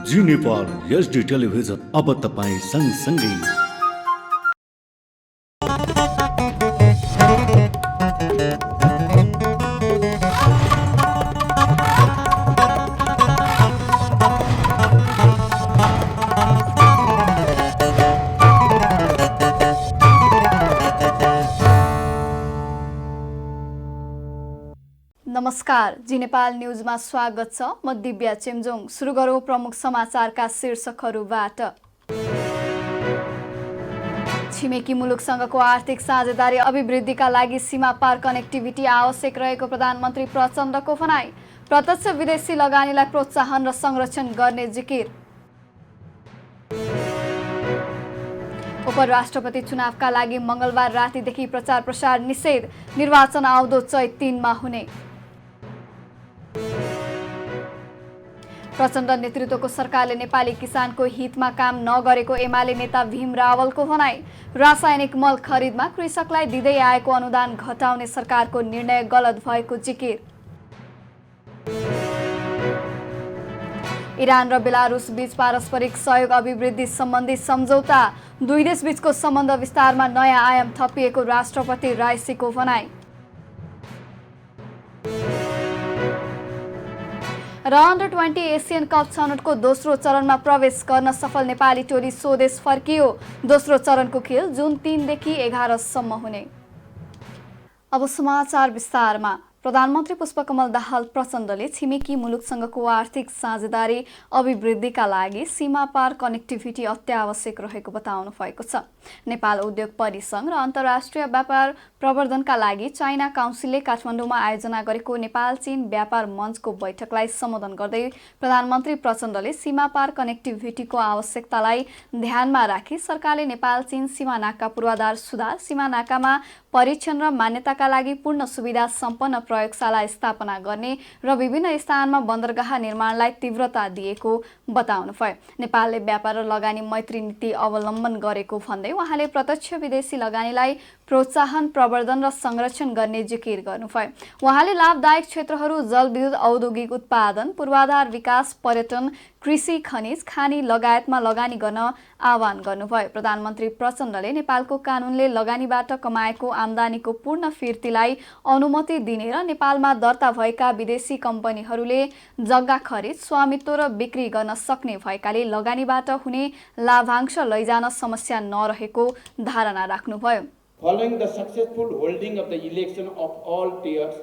जी Nepal HD television अब तपाईँ सँगसँगै। नमस्कार, जी नेपाल न्यूजमा स्वागत छ। म दिव्या चेम्जोङ। सुरु गरौँ प्रमुख समाचारका शीर्षकहरूबाट। छिमेकी मुलुकसँगको आर्थिक साझेदारी अभिवृद्धिका लागि सीमा पार कनेक्टिभिटी आवश्यक रहेको प्रधानमन्त्री प्रचण्डको भनाई। प्रत्यक्ष विदेशी लगानीलाई प्रोत्साहन र संरक्षण गर्ने जिकिर। उपराष्ट्रपति चुनावका लागि मंगलबार रातिदेखि प्रचार प्रसार निषेध। निर्वाचन आउँदो चैत 3 मा हुने। प्रचण्ड नेतृत्वको सरकारले नेपाली किसानको हितमा काम नगरेको एमाले नेता भीम रावलको भनाई। रासायनिक मल खरिदमा कृषकलाई दिँदै आएको अनुदान घटाउने सरकारको निर्णय गलत भएको जिकिर। इरान र बेलारुस बीच पारस्परिक सहयोग अभिवृद्धि सम्बन्धी सम्झौता। दुई देश बीचको सम्बन्ध विस्तारमा नयाँ आयाम थपिएको राष्ट्रपति राइसीको भनाई। र अन्डर 20 एसियन कप छनौटको दोस्रो चरणमा प्रवेश गर्न सफल नेपाली टोली स्वदेश फर्कियो। दोस्रो चरणको खेल जुन 3 देखि 11 सम्म हुने। अब समाचार विस्तारमा। प्रधानमन्त्री पुष्पकमल दाहाल प्रचण्डले छिमेकी मुलुकसँगको आर्थिक साझेदारी अभिवृद्धिका लागि सीमा पार कनेक्टिभिटी अत्यावश्यक रहेको बताउनु भएको छ। नेपाल उद्योग परिसंघ र अन्तर्राष्ट्रिय व्यापार प्रवर्धनका लागि चाइना काउन्सिलले काठमाडौँमा आयोजना गरेको नेपाल चीन व्यापार मञ्चको बैठकलाई सम्बोधन गर्दै प्रधानमन्त्री प्रचण्डले सीमा पार कनेक्टिभिटीको आवश्यकतालाई ध्यानमा राखी सरकारले नेपाल चीन सीमा नाका पूर्वाधार सुधार, सीमा नाकामा परीक्षण र मान्यताका लागि पूर्ण सुविधा सम्पन्न प्रयोगशाला स्थापना गर्ने र विभिन्न स्थानमा बन्दरगाह निर्माणलाई तीव्रता दिएको बताउनुभयो। नेपालले व्यापार र लगानी मैत्री नीति अवलम्बन गरेको भन्दै उहाँले प्रत्यक्ष विदेशी लगानीलाई प्रोत्साहन, प्रवर्धन र संरक्षण गर्ने जिकिर गर्नुभयो। उहाँले लाभदायक क्षेत्रहरू जलविद्युत, औद्योगिक उत्पादन, पूर्वाधार विकास, पर्यटन, कृषि, खनिज, खानी लगायतमा लगानी गर्न आह्वान गर्नुभयो। प्रधानमन्त्री प्रचण्डले नेपालको कानुनले लगानीबाट कमाएको आम्दानीको पूर्ण फिर्तीलाई अनुमति दिने र नेपालमा दर्ता भएका विदेशी कम्पनीहरूले जग्गा खरिद, स्वामित्व र बिक्री गर्न सक्ने भएकाले लगानीबाट हुने लाभांश लैजान समस्या नरहेको धारणा राख्नुभयो। Following the successful holding of the election of all tiers,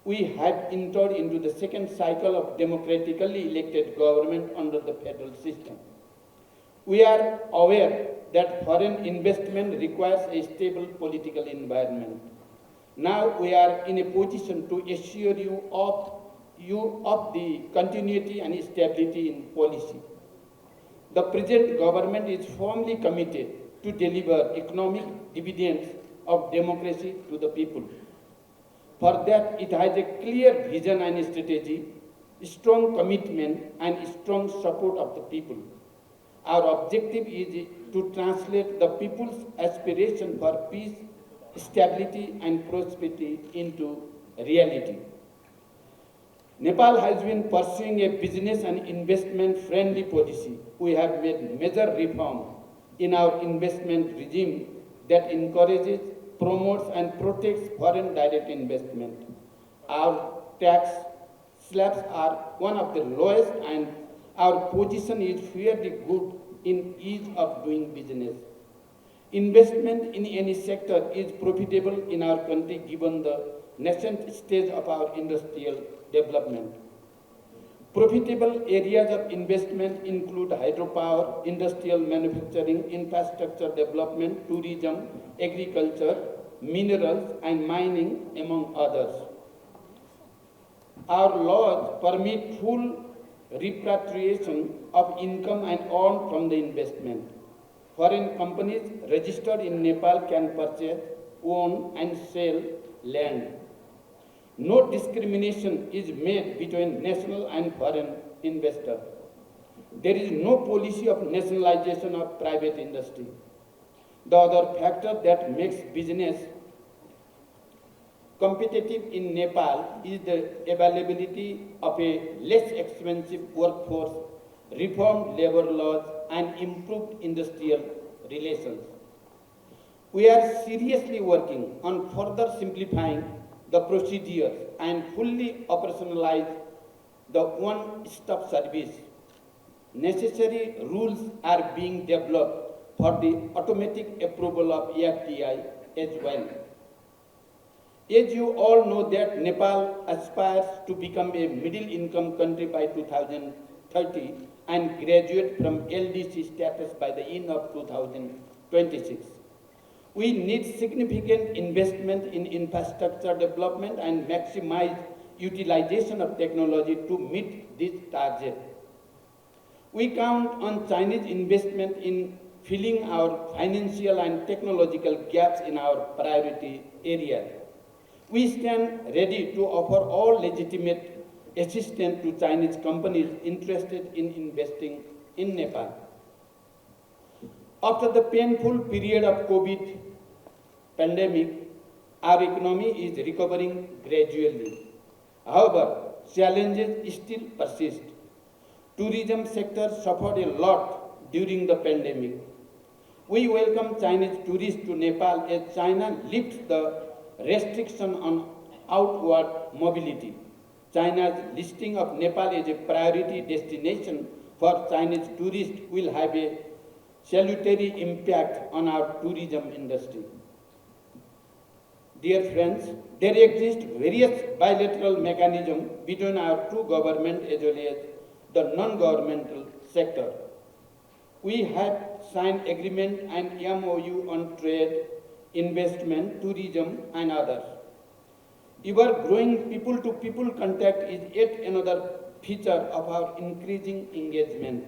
we have entered into the second cycle of democratically elected government under the federal system. We are aware that foreign investment requires a stable political environment. Now we are in a position to assure you of the continuity and stability in policy. The present government is firmly committed to deliver economic dividends of democracy to the people. For that, it has a clear vision and strategy, strong commitment and strong support of the people. Our objective is to translate the people's aspiration for peace, stability and prosperity into reality. Nepal has been pursuing a business and investment friendly policy. We have made major reforms in our investment regime that encourages, promotes and protects foreign direct investment. Our tax slabs are one of the lowest and our position is fairly good in ease of doing business. Investment in any sector is profitable in our country given the nascent stage of our industrial development. Profitable areas of investment include hydropower, industrial manufacturing, infrastructure development, tourism, agriculture, minerals and mining, among others. Our laws permit full repatriation of income and earned from the investment. Foreign companies registered in Nepal can purchase, own and sell land. No discrimination is made between national and foreign investors. There is no policy of nationalization of private industry. The other factor that makes business competitive in Nepal is the availability of a less expensive workforce reformed labor laws, and improved industrial relations. We are seriously working on further simplifying the procedures and fully operationalize the one-stop service. Necessary rules are being developed for the automatic approval of FDI as well. As you all know that Nepal aspires to become a middle-income country by 2030 and graduate from LDC status by the end of 2026. We need significant investment in infrastructure development and maximize utilization of technology to meet this target. We count on Chinese investment in filling our financial and technological gaps in our priority areas. We stand ready to offer all legitimate assistance to Chinese companies interested in investing in Nepal. After the painful period of COVID pandemic, our economy is recovering gradually. However, challenges still persist. Tourism sector suffered a lot during the pandemic. We welcome Chinese tourists to Nepal as China lifts the restriction on outward mobility. China's listing of Nepal as a priority destination for Chinese tourists will have a salutary impact on our tourism industry. Dear friends, there exist various bilateral mechanisms between our two governments as well as the non-governmental sector. We have signed agreement and MOU on trade, investment, tourism, and others. Ever growing people-to-people contact is yet another feature of our increasing engagement.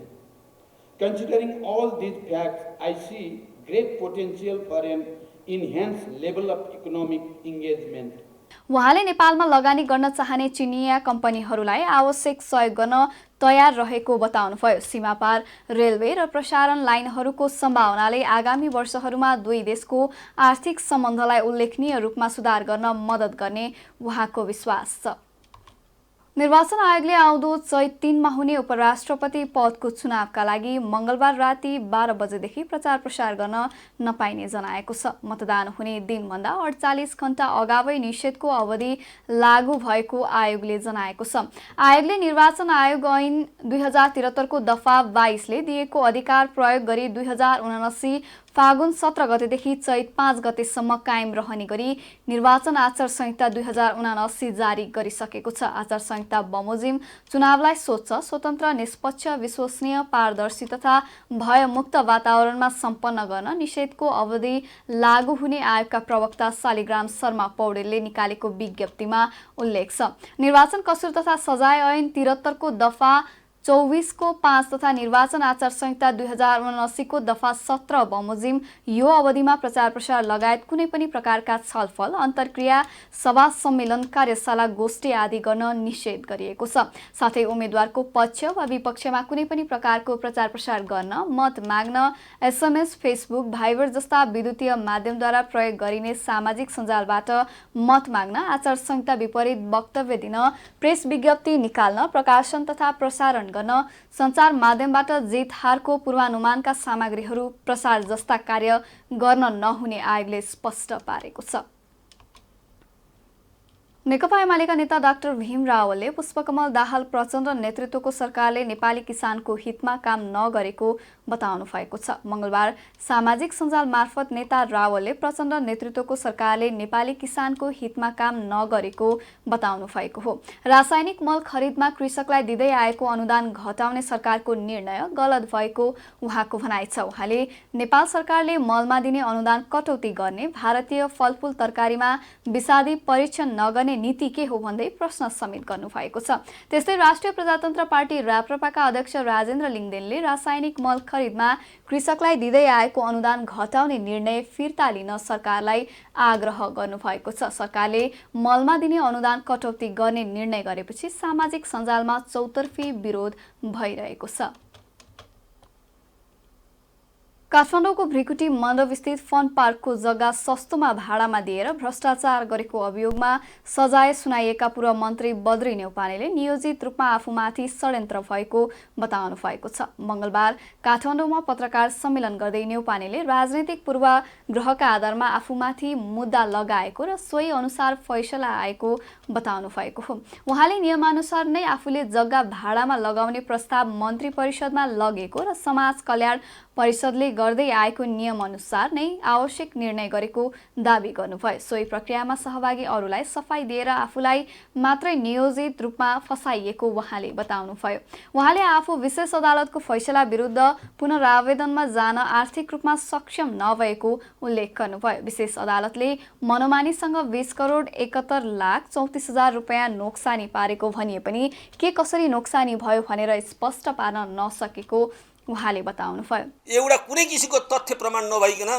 Considering all these facts, I see great potential for an enhanced level of economic engagement. उहाँले नेपालमा लगानी गर्न चाहने चिनिया कम्पनीहरूलाई आवश्यक सहयोग गर्न तयार रहेको बताउनुभयो। सीमापार रेलवे र प्रसारण लाइनहरूको सम्भावनाले आगामी वर्षहरूमा दुई देशको आर्थिक सम्बन्धलाई उल्लेखनीय रूपमा सुधार गर्न मद्दत गर्ने उहाँको विश्वास छ। निर्वाचन आयोगले आउँदो चैत 3 मा हुने उपराष्ट्रपति पदको चुनावका लागि मंगलबार राति 12 बजेदेखि प्रचार प्रसार गर्न नपाइने जनाएको छ। मतदान हुने दिनभन्दा 48 घण्टा अगावै निषेधको अवधि लागू भएको आयोगले जनाएको छ। आयोगले निर्वाचन आयोग ऐन 2073 को दफा 22 ले दिएको अधिकार प्रयोग गरी 2079 फागुन 17 गतेदेखि चैत 5 गतेसम्म कायम रहने गरी निर्वाचन आचार संहिता 2079 जारी गरिसकेको छ। आचार संहिता बमोजिम चुनावलाई स्वच्छ, स्वतन्त्र, निष्पक्ष, विश्वसनीय, पारदर्शी तथा भयमुक्त वातावरणमा सम्पन्न गर्न निषेधको अवधि लागू हुने आयोगका प्रवक्ता शालिग्राम शर्मा पौडेलले निकालेको विज्ञप्तिमा उल्लेख छ। निर्वाचन कसुर तथा सजाय ऐन 73 को दफा 24 को 5 तथा निर्वाचन आचार संहिता 2079 को दफा 17 बमोजिम यो अवधिमा प्रचार प्रसार लगायत कुनै पनि प्रकारका छलफल, अन्तर्क्रिया, सभा, सम्मेलन, कार्यशाला, गोष्ठी आदि गर्न निषेध गरिएको छ। साथै उम्मेदवारको पक्ष वा विपक्षमा कुनै पनि प्रकारको प्रचार प्रसार गर्न, मत माग्न, एसएमएस, फेसबुक, भाइबर जस्ता विद्युतीय माध्यमद्वारा प्रयोग गरिने सामाजिक सञ्जालबाट मत माग्न, आचार संहिता विपरीत वक्तव्य दिन, प्रेस विज्ञप्ति निकाल्न, प्रकाशन तथा प्रसारण गर्न, सञ्चार माध्यमबाट जित हारको पूर्वानुमानका सामग्रीहरू प्रसार जस्ता कार्य गर्न नहुने आयोगले स्पष्ट पारेको छ। नेकपा एमालेका नेता डाक्टर भीम रावलले पुष्पकमल दाहाल प्रचण्ड नेतृत्वको सरकारले नेपाली किसानको हितमा काम नगरेको बताउनु भएको छ। मंगलबार सामाजिक सञ्जाल मार्फत नेता रावलले प्रचण्ड नेतृत्वको सरकारले नेपाली किसानको हितमा काम नगरेको बताउनु भएको हो। रासायनिक मल खरिदमा कृषकलाई दिँदै आएको अनुदान घटाउने सरकारको निर्णय गलत भएको उहाँको भनाइ छ। उहाँले नेपाल सरकारले मलमा दिने अनुदान कटौती गर्ने, भारतीय फलफूल तरकारीमा विषादी परीक्षण नगर्ने नीति के हो भन्दै प्रश्न समेत गर्नु भएको छ। त्यस्तै राष्ट्रिय प्रजातन्त्र पार्टी राप्रपाका अध्यक्ष राजेन्द्र लिङदेनले रासायनिक मल खरिदमा कृषकलाई दिँदै आएको अनुदान घटाउने निर्णय फिर्ता लिन सरकारलाई आग्रह गर्नु भएको छ। सरकारले मलमा दिने अनुदान कटौती गर्ने निर्णय गरेपछि सामाजिक सञ्जालमा चौतर्फी विरोध भइरहेको छ। काठमाडौँको भृकुटी मण्डपस्थित फन पार्कको जग्गा सस्तोमा भाडामा दिएर भ्रष्टाचार गरेको अभियोगमा सजाय सुनाइएका पूर्व मन्त्री बद्री न्यौपानेले नियोजित रूपमा आफूमाथि षड्यन्त्र भएको बताउनु भएको छ। मङ्गलबार काठमाडौँमा पत्रकार सम्मेलन गर्दै न्यौपानेले राजनैतिक पूर्वाग्रहका आधारमा आफूमाथि मुद्दा लगाएको र सोही अनुसार फैसला आएको बताउनु भएको हो। उहाँले नियमानुसार नै आफूले जग्गा भाडामा लगाउने प्रस्ताव मन्त्री परिषदमा लगेको र समाज कल्याण परिषदले गर्दै आएको नियमअनुसार नै आवश्यक निर्णय गरेको दावी गर्नुभयो। सोही प्रक्रियामा सहभागी अरूलाई सफाई दिएर आफूलाई मात्रै नियोजित रूपमा फसाइएको उहाँले बताउनुभयो। उहाँले आफू विशेष अदालतको फैसला विरुद्ध पुनरावेदनमा जान आर्थिक रूपमा सक्षम नभएको उल्लेख गर्नुभयो। विशेष अदालतले मनोमानीसँग 20 करोड 71 लाख 34,000 रुपियाँ नोक्सानी पारेको भनिए पनि के कसरी नोक्सानी भयो भनेर स्पष्ट पार्न नसकेको उहाँले बताउनुभयो। एउटा कुनै किसिमको तथ्य प्रमाण नभइकन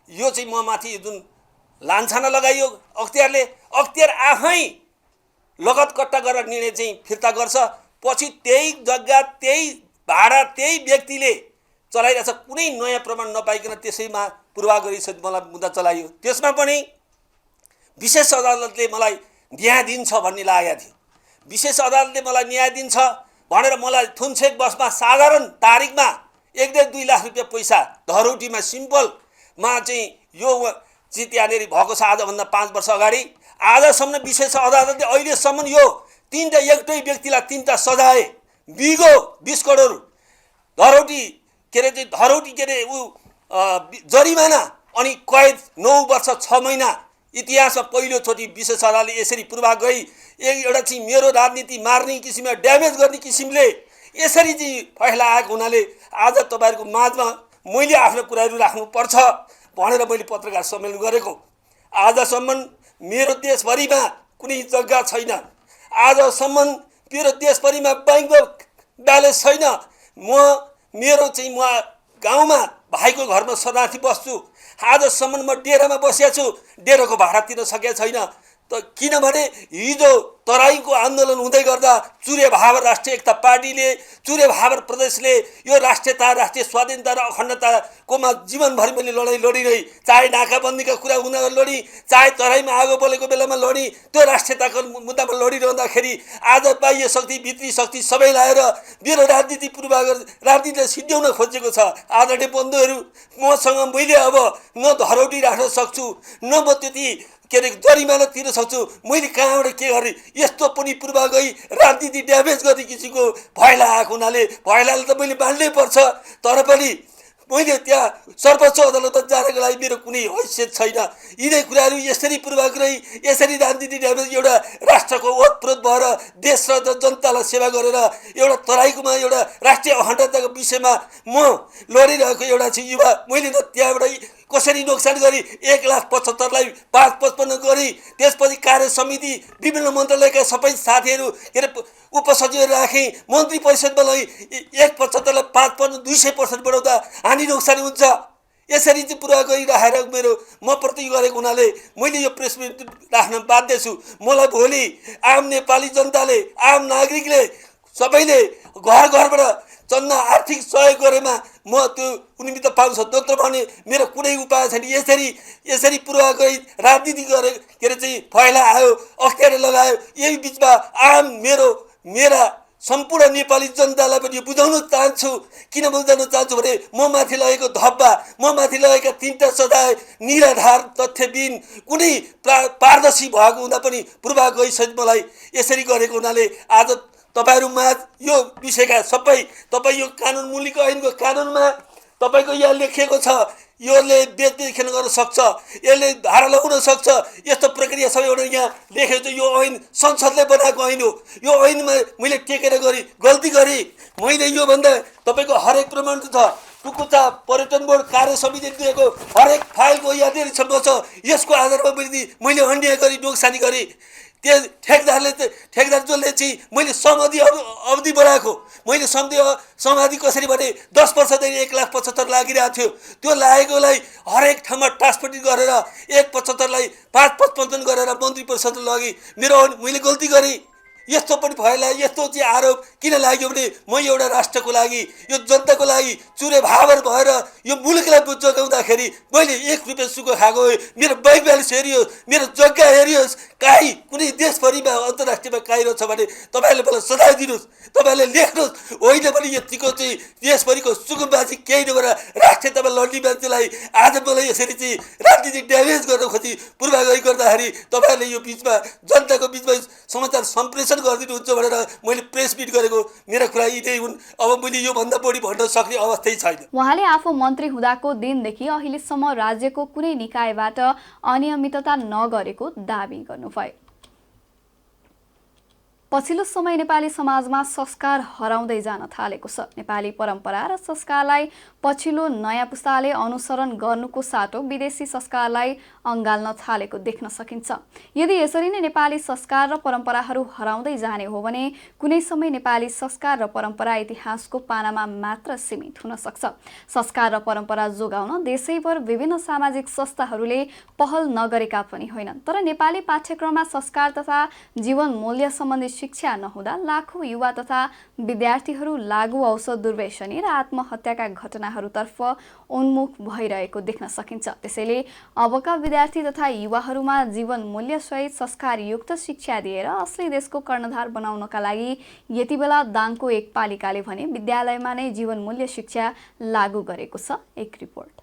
यो चाहिँ म माथि जुन लान्छना लगाइयो अख्तियार आफै लगतकट्टा गरेर निर्णय चाहिँ फिर्ता गर्छ। पछि त्यही जग्गा त्यही भाडा त्यही व्यक्तिले चलाइरहेछ। कुनै नयाँ प्रमाण नपाइकन त्यसैमा पूर्वाग्रही सहित मलाई मुद्दा चलाइयो। त्यसमा पनि विशेष अदालतले मलाई न्याय दिन्छ भन्ने लागेको थियो। विशेष अदालतले मलाई न्याय दिन्छ भनेर मलाई थुनछेक बसमा साधारण तारिकमा 1.5-2 लाख रुपियाँ पैसा धरौटीमा सिम्पलमा चाहिँ यो चाहिँ त्यहाँनिर भएको छ। आजभन्दा 5 वर्ष अगाडि आजसम्म विशेष अदालतले अहिलेसम्म यो एउटै व्यक्तिलाई 3टा सजाय बिगो 20 करोड धरौटी जरिमाना अनि कैद 9 वर्ष 6 महिना इतिहासमा पहिलोचोटि विशेष अदालतले यसरी पूर्वाग्रही एउटा चाहिँ मेरो राजनीति मार्ने किसिममा ड्यामेज गर्ने किसिमले यसरी चाहिँ फैसला आएको हुनाले आज तपाईहरुको माझमा मैले आफ्नो कुराहरू राख्नुपर्छ भनेर मैले पत्रकार सम्मेलन गरेको। आजसम्म मेरो देशभरिमा कुनै जग्गा छैन। आजसम्म मेरो देशभरिमा बैंकमा ब्यालेन्स छैन। म गाउँमा भाइको घरमा शरणार्थी बस्छु। आजसम्म म डेरामा बसेको छु। डेराको भाडा तिर्न सकेको छैन। किनभने हिजो तराईको आन्दोलन हुँदै गर्दा चुरे भावर राष्ट्रिय एकता पार्टीले चुरे भावर प्रदेशले यो राष्ट्रियता राष्ट्रिय स्वाधीनता र अखण्डताकोमा जीवनभरि मैले लडाई लडिरहे। चाहे नाकाबन्दीका कुरा हुँदा लडी, चाहे तराईमा आगो बलेको बेलामा लडी, त्यो राष्ट्रियताको मुद्दामा लडिरहँदाखेरि आज बाह्य शक्ति भित्री शक्ति सबै लाएर मेरो राजनीति राजनीतिलाई सिद्ध्याउन खोजेको छ। आदरणीय बन्धुहरू, मसँग मैले अब न धरौटी राख्न सक्छु न म त्यति जरिमाना तिर्न सक्छु। मैले कहाँबाट के गरेँ? यस्तो पनि पूर्वाग्रही राजनीति ड्यामेज गर्ने किसिमको फैसला आएको हुनाले फैसलाले त मैले मान्नै पर्छ। तर पनि मैले त्यहाँ सर्वोच्च अदालतमा जानको लागि मेरो कुनै हैसियत छैन। यिनै कुराहरू यसरी पूर्वाग्रही यसरी राजनीति ड्यामेज एउटा राष्ट्रको ओतप्रोत भएर देश र जनतालाई सेवा गरेर एउटा तराईकोमा एउटा राष्ट्रिय अखण्डताको विषयमा म लडिरहेको एउटा चाहिँ युवा, मैले त त्यहाँबाट कसरी नोक्सान गरी 1,75,000 लाई 5.55 गरी त्यसपछि कार्य समिति विभिन्न मन्त्रालयका सबै साथीहरू उपसचिवहरू राखेँ। मन्त्री परिषदमा लगी 1,75,000 लाई 5.55 200% बढाउँदा हानि नोक्सानी हुन्छ। यसरी चाहिँ पुरा गरिराखेर म प्रति गरेको हुनाले मैले यो प्रेस मिट राख्न बाध्य छु। मलाई भोलि आम नेपाली जनताले आम नागरिकले सबैले घर घरबाट चन्दा आर्थिक सहयोग गरेमा म त्यो उन्मित पाउँछ। नत्र भने मेरो कुनै उपाय छैन। यसरी पूर्वाग्रही राजनीति गरे चाहिँ फैसला आयो, अख्तियार लगायो। यही बिचमा मेरा सम्पूर्ण नेपाली जनतालाई पनि बुझाउन चाहन्छु। किन बुझाउन चाहन्छु भने म माथि लगेको धब्बा, म माथि लगेका 3टा सजाय निराधार तथ्यविहीन कुनै पारदर्शी भएको हुँदा पनि पूर्वाग्रही सहित मलाई यसरी गरेको हुनाले आज तपाईहरुमा यो विषयका सबै तपाईँ यो कानुन मूल्यको ऐनको कानुनमा तपाईको यहाँ लेखिएको छ। योले बेचबिखन गर्न सक्छ, यसले धारा लगाउन सक्छ। यस्तो प्रक्रिया सबैबाट यहाँ लेखेको छ। यो ऐन संसदले बनाएको ऐन हो। यो ऐनमा मैले टेकेर गल्ती गरेँ। मैले यो भन्दा तपाईको हरेक प्रमाण छ। टुकुचा पर्यटन बोर्ड कार्य समितिले दिएको हरेक फाइलको यादीहरुसम्म छ। यसको आधारमा मैले अन्याय गरी नोक्सानी गरेँ। त्यो ठेकदार जसले चाहिँ मैले समाधि अवधि बढाएको, मैले समाधि कसरी भने 10 वर्षदेखि 1,75,000 लागिरहेको थियो। त्यो लागेकोलाई हरेक ठाउँमा टासपट्टि गरेर 1,75,000 लाई 5.55 गरेर मन्त्री परिषदमा लगी। मैले गल्ती गरेँ। यस्तो पनि भएला यस्तो चाहिँ आरोप किन लाग्यो भने म एउटा राष्ट्रको लागि यो जनताको लागि चुरे भावर भएर यो मुलुकलाई जोगाउँदाखेरि मैले 1 रुपियाँ सुको खाएको हो, मेरो बैंक ब्यालेन्स हेरियोस्, मेरो जग्गा हेरियोस्, काहीँ कुनै देशभरिमा अन्तर्राष्ट्रियमा काहीँ रहेछ भने तपाईँहरूले मलाई सजाय दिनुहोस्, तपाईँहरूले लेख्नुहोस्। होइन भने यतिको चाहिँ देशभरिको सुकुम्बाजी केही नगरेर राष्ट्रियतामा लड्ने मान्छेलाई आज मलाई यसरी चाहिँ राजनीतिक ड्यामेज गर्न खोजी पूर्वाग्रही गर्दाखेरि तपाईँहरूले यो बिचमा जनताको बिचमा समाचार सम्प्रेषण गरिदिनुहुन्छ भनेर मैले प्रेस मिट गरेको। मेरा कुरा यी नै हुन्। अब मैले योभन्दा बढी भन्न सक्ने अवस्थै छैन। उहाँले आफू मन्त्री हुँदाको दिनदेखि अहिलेसम्म राज्यको कुनै निकायबाट अनियमितता नगरेको दाबी गर्नुभयो। पछिल्लो समय नेपाली समाजमा संस्कार हराउँदै जान थालेको छ। नेपाली परम्परा र संस्कारलाई पछिल्लो नयाँ पुस्ताले अनुसरण गर्नुको साटो विदेशी संस्कारलाई अँगाल्न थालेको देख्न सकिन्छ। यदि यसरी नै नेपाली संस्कार र परम्पराहरू हराउँदै जाने हो भने कुनै समय नेपाली संस्कार र परम्परा इतिहासको पानामा मात्र सीमित हुन सक्छ। संस्कार र परम्परा जोगाउन देशैभर विभिन्न सामाजिक संस्थाहरूले पहल नगरेका पनि होइनन्। तर नेपाली पाठ्यक्रममा संस्कार तथा जीवन मूल्य सम्बन्धी शिक्षा नहुँदा लाखौं युवा तथा विद्यार्थीहरू लागू औषध दुर्व्यसनी र आत्महत्याका घटनाहरूतर्फ उन्मुख भइरहेको देख्न सकिन्छ। त्यसैले अबका विद्यार्थी तथा युवाहरूमा जीवन मूल्य सहित संस्कारयुक्त शिक्षा दिएर असली देशको कर्णधार बनाउनका लागि यति बेला दाङको एक पालिकाले भने विद्यालयमा नै जीवन मूल्य शिक्षा लागू गरेको छ। एक रिपोर्ट।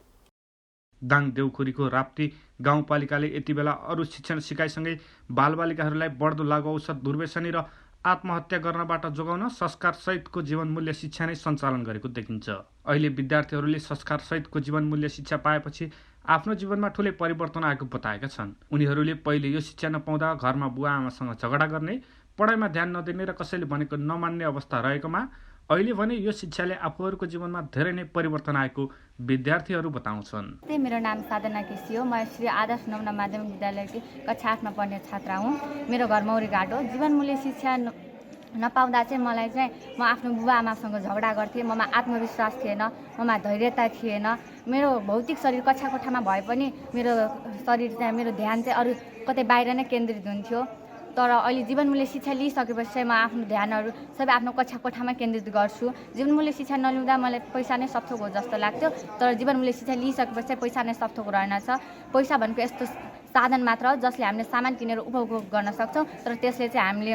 दाङ देउखुरीको राप्ती गाउँपालिकाले यति बेला अरू शिक्षण सिकाइसँगै बालबालिकाहरूलाई बढ्दो लागु औषध दुर्व्यसनी र आत्महत्या गर्नबाट जोगाउन संस्कार सहितको जीवन मूल्य शिक्षा नै सञ्चालन गरेको देखिन्छ। अहिले विद्यार्थीहरूले संस्कार सहितको जीवन मूल्य शिक्षा पाएपछि आफ्नो जीवनमा ठूलै परिवर्तन आएको बताएका छन्। उनीहरूले पहिले यो शिक्षा नपाउँदा घरमा बुवा आमासँग झगडा गर्ने, पढाइमा ध्यान नदिने र कसैले भनेको नमान्ने अवस्था रहेकोमा अहिले भने यो शिक्षाले आफूहरूको जीवनमा धेरै नै परिवर्तन आएको विद्यार्थीहरू बताउँछन्। मेरो नाम साधना केसी हो। म श्री आदर्श नवना माध्यमिक विद्यालयकी कक्षा 8 मा पढ्ने छात्रा हुँ। मेरो घर मौरीघाट हो। जीवन मूल्य शिक्षा नपाउँदा चाहिँ मलाई चाहिँ म आफ्नो बुबा आमासँग झगडा गर्थेँ। ममा आत्मविश्वास थिएन, ममा धैर्यता थिएन। मेरो भौतिक शरीर कक्षा कोठामा भए पनि मेरो शरीर चाहिँ मेरो ध्यान चाहिँ अरू कतै बाहिर नै केन्द्रित हुन्थ्यो। तर अहिले जीवन मूल्य शिक्षा लिइसकेपछि चाहिँ म आफ्नो ध्यानहरू सबै आफ्नो कक्षा कोठामा केन्द्रित गर्छु। जीवन मूल्य शिक्षा नलिँदा मलाई पैसा नै सब थोक हो जस्तो लाग्थ्यो। तर जीवन मूल्य शिक्षा लिइसकेपछि चाहिँ पैसा नै सब थोक रहेनछ। पैसा भनेको यस्तो साधन मात्र हो जसले हामीले सामान किनेर उपभोग गर्न सक्छौँ, तर त्यसले चाहिँ हामीले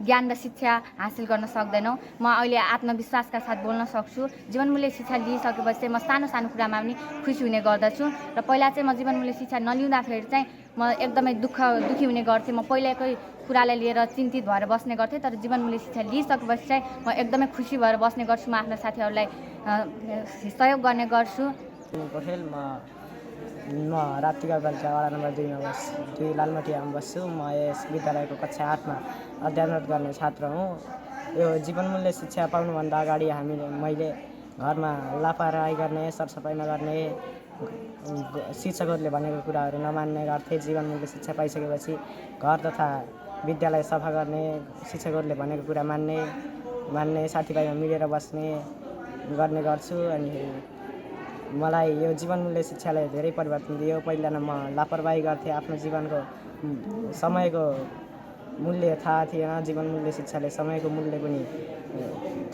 ज्ञान र शिक्षा हासिल गर्न सक्दैनौँ। म अहिले आत्मविश्वासका साथ बोल्न सक्छु। जीवन मूल्य शिक्षा लिइसकेपछि चाहिँ म सानो सानो कुरामा पनि खुसी हुने गर्दछु। र पहिला चाहिँ म जीवन मूल्य शिक्षा नलिँदाखेरि चाहिँ म एकदमै दुखी हुने गर्थेँ। म पहिलाकै कुरालाई लिएर चिन्तित भएर बस्ने गर्थेँ। तर जीवन मूल्य शिक्षा लिइसकेपछि चाहिँ म एकदमै खुसी भएर बस्ने गर्छु। म आफ्नो साथीहरूलाई सहयोग गर्ने गर्छु। म राप्ती गाउँपालिका वडा नम्बर 2 मा बस्छु। लालमटियामा बस्छु। म यस विद्यालयको कक्षा 8 मा अध्ययनरत गर्ने छात्र हुँ। यो जीवन मूल्य शिक्षा पाउनुभन्दा अगाडि मैले घरमा लापरवाही गर्ने, सरसफाइ नगर्ने, शिक्षकहरूले भनेको कुराहरू नमान्ने गर्थेँ। जीवन मूल्य शिक्षा पाइसकेपछि घर तथा विद्यालय सफा गर्ने, शिक्षकहरूले भनेको कुरा मान्ने, साथीभाइमा मिलेर बस्ने गर्ने गर्छु। अनि मलाई यो जीवन मूल्य शिक्षाले धेरै परिवर्तन दियो। पहिला म लापरवाही गर्थेँ, आफ्नो जीवनको समयको मूल्य थाहा थिएन। जीवन मूल्य शिक्षाले समयको मूल्य पनि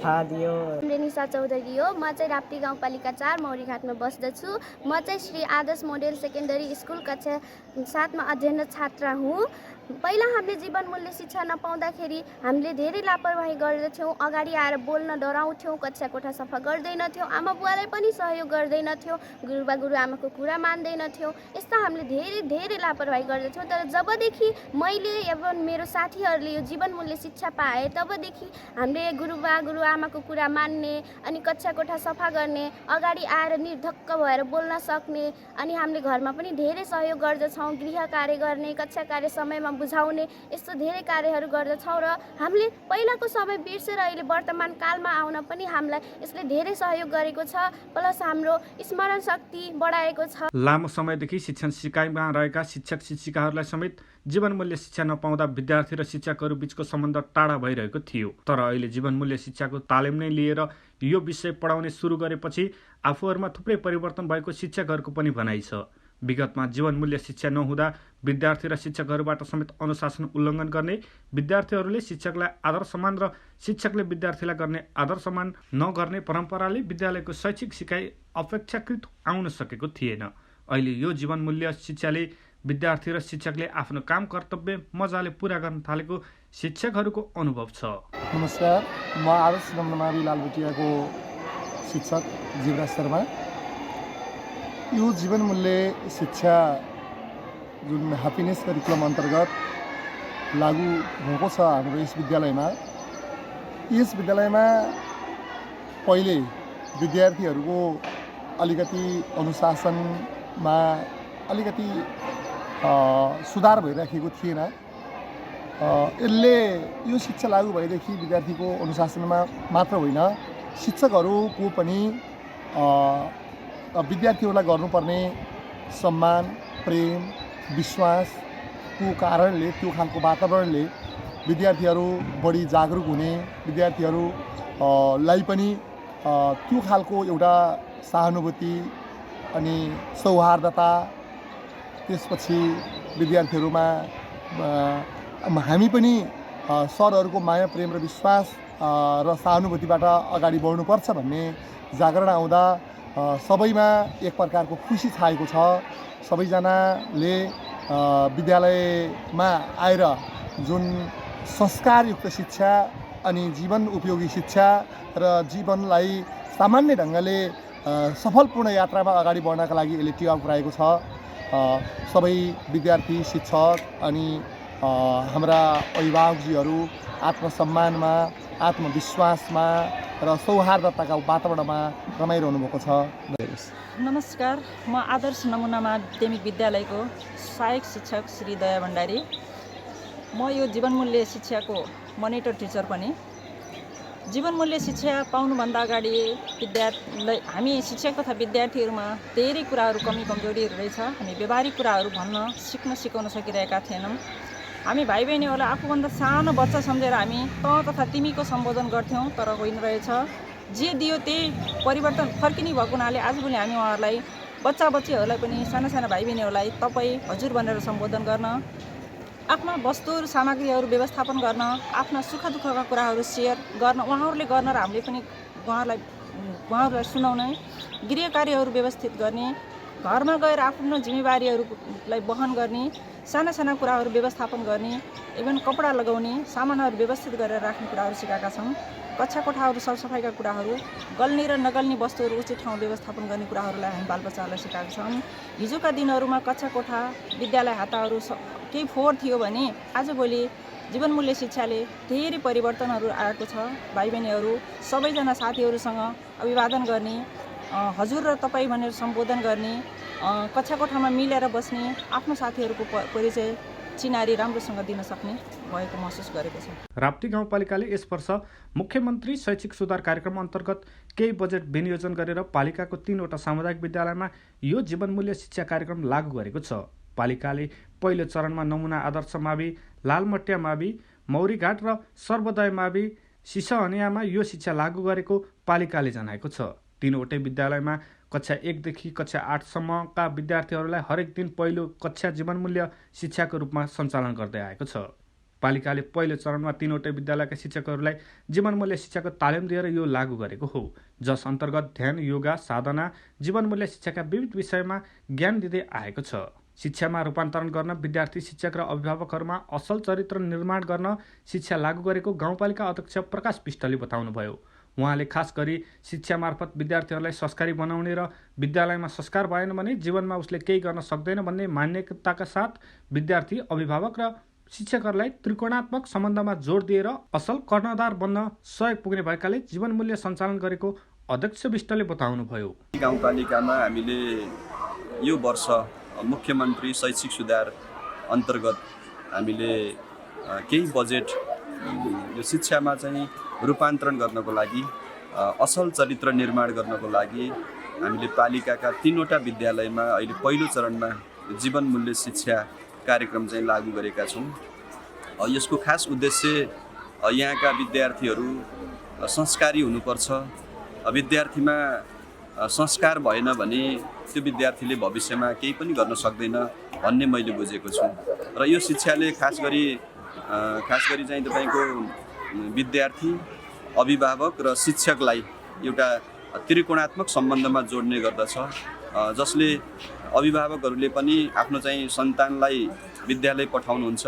थाहा दियो। निशा चौधरी हो। म चाहिँ राप्ती गाउँपालिका 4 मौरीघाटमा बस्दछु। म चाहिँ श्री आदर्श मोडेल सेकेन्डरी स्कुल कक्षा 7 मा अध्ययनरत छात्रा हुँ। पहिला हामीले जीवन मूल्य शिक्षा नपाउँदाखेरि हामीले धेरै लापरवाही गर्दथ्यौँ। अगाडि आएर बोल्न डराउँथ्यौँ, कक्षा कोठा सफा गर्दैनथ्यौँ, आमा बुवालाई पनि सहयोग गर्दैनथ्यौँ, गुरुबा गुरुआमाको कुरा मान्दैनथ्यौँ। यस्ता हामीले धेरै लापरवाही गर्दथ्यौँ। तर जबदेखि मैले एवं मेरो साथीहरूले यो जीवन मूल्य शिक्षा पाए तबदेखि हामीले गुरुबा गुरुआमाको कुरा मान्ने, अनि कक्षा कोठा सफा गर्ने, अगाडि आएर निर्धक्क भएर बोल्न सक्ने, अनि हामीले घरमा पनि धेरै सहयोग गर्दछौँ। गृह कार्य गर्ने, कक्षा कार्य समयमा बुझाउने, यस्तो धेरै कार्यहरू गर्दछौँ। र हामीले पहिलाको समय बिर्सेर अहिले वर्तमान कालमा आउन पनि हामीलाई यसले धेरै सहयोग गरेको छ। प्लस हाम्रो स्मरण शक्ति बढाएको छ। लामो समयदेखि शिक्षण सिकाइमा रहेका शिक्षक शिक्षिकाहरूलाई समेत जीवन मूल्य शिक्षा नपाउँदा विद्यार्थी र शिक्षकहरू बीचको सम्बन्ध टाढा भइरहेको थियो। तर अहिले जीवन मूल्य शिक्षाको तालिम नै लिएर यो विषय पढाउने सुरु गरेपछि आफूहरूमा थुप्रै परिवर्तन भएको शिक्षकहरूको पनि भनाइ छ। विगतमा जीवन मूल्य शिक्षा नहुँदा विद्यार्थी र शिक्षकहरूबाट समेत अनुशासन उल्लङ्घन गर्ने, विद्यार्थीहरूले शिक्षकलाई आदर सम्मान र शिक्षकले विद्यार्थीलाई गर्ने आदर सम्मान नगर्ने परम्पराले विद्यालयको शैक्षिक सिकाइ अपेक्षाकृत आउन सकेको थिएन। अहिले यो जीवन मूल्य शिक्षाले विद्यार्थी र शिक्षकले आफ्नो काम कर्तव्य मजाले पुरा गर्न थालेको शिक्षकहरूको अनुभव छ। नमस्कार, म आदर्श नमनमावि लालबुटियाको शिक्षक जीवराज शर्मा। यो जीवन मूल्य शिक्षा जुन ह्याप्पिनेस करिकुलम अन्तर्गत लागू भएको छ हाम्रो यस विद्यालयमा, पहिले विद्यार्थीहरूको अलिकति अनुशासनमा अलिकति सुधार भइराखेको थिएन। यसले यो शिक्षा लागू भएदेखि विद्यार्थीको अनुशासनमा मात्र होइन, शिक्षकहरूको पनि विद्यार्थीहरूलाई गर्नुपर्ने सम्मान, प्रेम, विश्वासको कारणले, त्यो खालको वातावरणले विद्यार्थीहरू बढी जागरुक हुने, विद्यार्थीहरूलाई पनि त्यो खालको एउटा सहानुभूति अनि सौहार्दता, त्यसपछि विद्यार्थीहरूमा हामी पनि सरहरूको माया, प्रेम र विश्वास र सहानुभूतिबाट अगाडि बढ्नुपर्छ भन्ने जागरण आउँदा सबैमा एक प्रकारको खुसी छाएको छ। सबैजनाले विद्यालयमा आएर जुन संस्कारयुक्त शिक्षा अनि जीवन उपयोगी शिक्षा र जीवनलाई सामान्य ढङ्गले सफलपूर्ण यात्रामा अगाडि बढ्नका लागि यसले टेवा पुर्याएको छ। सबै विद्यार्थी, शिक्षक अनि हाम्रा अभिभावकजीहरू आत्मसम्मानमा, आत्मविश्वासमा र सौहार्दताका वातावरणमा रमाइरहनु भएको छ। नमस्कार, म आदर्श नमुना माध्यमिक विद्यालयको सहायक शिक्षक श्री दया भण्डारी। म यो जीवनमूल्य शिक्षाको मोनिटर टिचर पनि। जीवनमूल्य शिक्षा पाउनुभन्दा अगाडि हामी शिक्षक तथा विद्यार्थीहरूमा धेरै कुराहरू कमी कमजोरीहरू रहेछ। हामी व्यवहारिक कुराहरू भन्न सिकाउन सकिरहेका थिएनौँ। हामी भाइ बहिनीहरूलाई आफूभन्दा सानो बच्चा सम्झेर हामी त तथा तिमीको सम्बोधन गर्थ्यौँ, तर होइन रहेछ। जे दियो त्यही परिवर्तन फर्किने भएको हुनाले आजभोलि हामी उहाँहरूलाई, बच्चा बच्चीहरूलाई पनि, साना साना भाइ बहिनीहरूलाई तपाईँ, हजुर भनेर सम्बोधन गर्न, आफ्ना वस्तुहरू सामग्रीहरू व्यवस्थापन गर्न, आफ्ना सुख दुःखका कुराहरू सेयर गर्न, उहाँहरूले गर्न र हामीले पनि उहाँहरूलाई सुनाउने, गृह कार्यहरू व्यवस्थित गर्ने, घरमा गएर आफ्नो जिम्मेवारीहरूलाई वहन गर्ने, साना साना कुराहरू व्यवस्थापन गर्ने, इभन कपडा लगाउने, सामानहरू व्यवस्थित गरेर राख्ने कुराहरू सिकाएका छौँ। कक्षा कोठाहरू सरसफाइका कुराहरू, गल्ने र नगल्ने वस्तुहरू उचित ठाउँ व्यवस्थापन गर्ने कुराहरूलाई हामी बालबच्चाहरूलाई सिकाएका छौँ। हिजोका दिनहरूमा कक्षा कोठा, विद्यालय हाताहरू केही फोहोर थियो भने आजभोलि जीवनमूल्य शिक्षाले धेरै परिवर्तनहरू आएको छ। भाइ बहिनीहरू सबैजना साथीहरूसँग अभिवादन गर्ने, हजुर र तपाईँ भनेर सम्बोधन गर्ने, कक्षा कोठामा मिलेर बस्ने, आफ्नो साथीहरूको परिचय चिनारी राम्रोसँग दिन सक्ने भएको महसुस गरेको छ। राप्ती गाउँपालिकाले यस वर्ष मुख्यमन्त्री शैक्षिक सुधार कार्यक्रम अन्तर्गत केही बजेट विनियोजन गरेर पालिकाको 3वटा सामुदायिक विद्यालयमा यो जीवनमूल्य शिक्षा कार्यक्रम लागू गरेको छ। पालिकाले पहिलो चरणमा नमुना आदर्श मावि, लालमटिया मावि, मौरीघाट र सर्वोदय मावि सिसहनियामा यो शिक्षा लागू गरेको पालिकाले जनाएको छ। 3वटै विद्यालयमा कक्षा 1 देखि कक्षा 8 सम्मका विद्यार्थीहरूलाई हरेक दिन पहिलो कक्षा जीवनमूल्य शिक्षाको रूपमा सञ्चालन गर्दै आएको छ। पालिकाले पहिलो चरणमा 3वटै विद्यालयका शिक्षकहरूलाई जीवनमूल्य शिक्षाको तालिम दिएर यो लागू गरेको हो, जस अन्तर्गत ध्यान, योगा, साधना, जीवनमूल्य शिक्षाका विविध विषयमा ज्ञान दिँदै आएको छ। शिक्षामा रूपान्तरण गर्न, विद्यार्थी, शिक्षक र अभिभावकहरूमा असल चरित्र निर्माण गर्न शिक्षा लागू गरेको गाउँपालिका अध्यक्ष प्रकाश विष्टले बताउनुभयो। उहाँले खास गरी शिक्षा मार्फत विद्यार्थीहरूलाई संस्कारी बनाउने र विद्यालयमा संस्कार भएन भने जीवनमा उसले केही गर्न सक्दैन भन्ने मान्यताका साथ विद्यार्थी, अभिभावक र शिक्षकहरूलाई त्रिकोणात्मक सम्बन्धमा जोड दिएर असल कर्णधार बन्न सहयोग पुग्ने भएकाले जीवनमूल्य सञ्चालन गरेको अध्यक्ष विष्टले बताउनुभयो। गाउँपालिकामा हामीले यो वर्ष मुख्यमन्त्री शैक्षिक सुधार अन्तर्गत हामीले केही बजेट यो शिक्षामा चाहिँ रूपान्तरण गर्नको लागि, असल चरित्र निर्माण गर्नको लागि हामीले पालिकाका 3वटा विद्यालयमा अहिले पहिलो चरणमा जीवनमूल्य शिक्षा कार्यक्रम चाहिँ लागू गरेका छौँ। यसको खास उद्देश्य यहाँका विद्यार्थीहरू संस्कारी हुनुपर्छ, विद्यार्थीमा संस्कार भएन भने त्यो विद्यार्थीले भविष्यमा केही पनि गर्न सक्दैन भन्ने मैले बुझेको छु। र यो शिक्षाले खास गरी चाहिँ तपाईँको विद्यार्थी, अभिभावक र शिक्षकलाई एउटा त्रिकोणात्मक सम्बन्धमा जोड्ने गर्दछ, जसले अभिभावकहरूले पनि आफ्नो चाहिँ सन्तानलाई विद्यालय पठाउनुहुन्छ,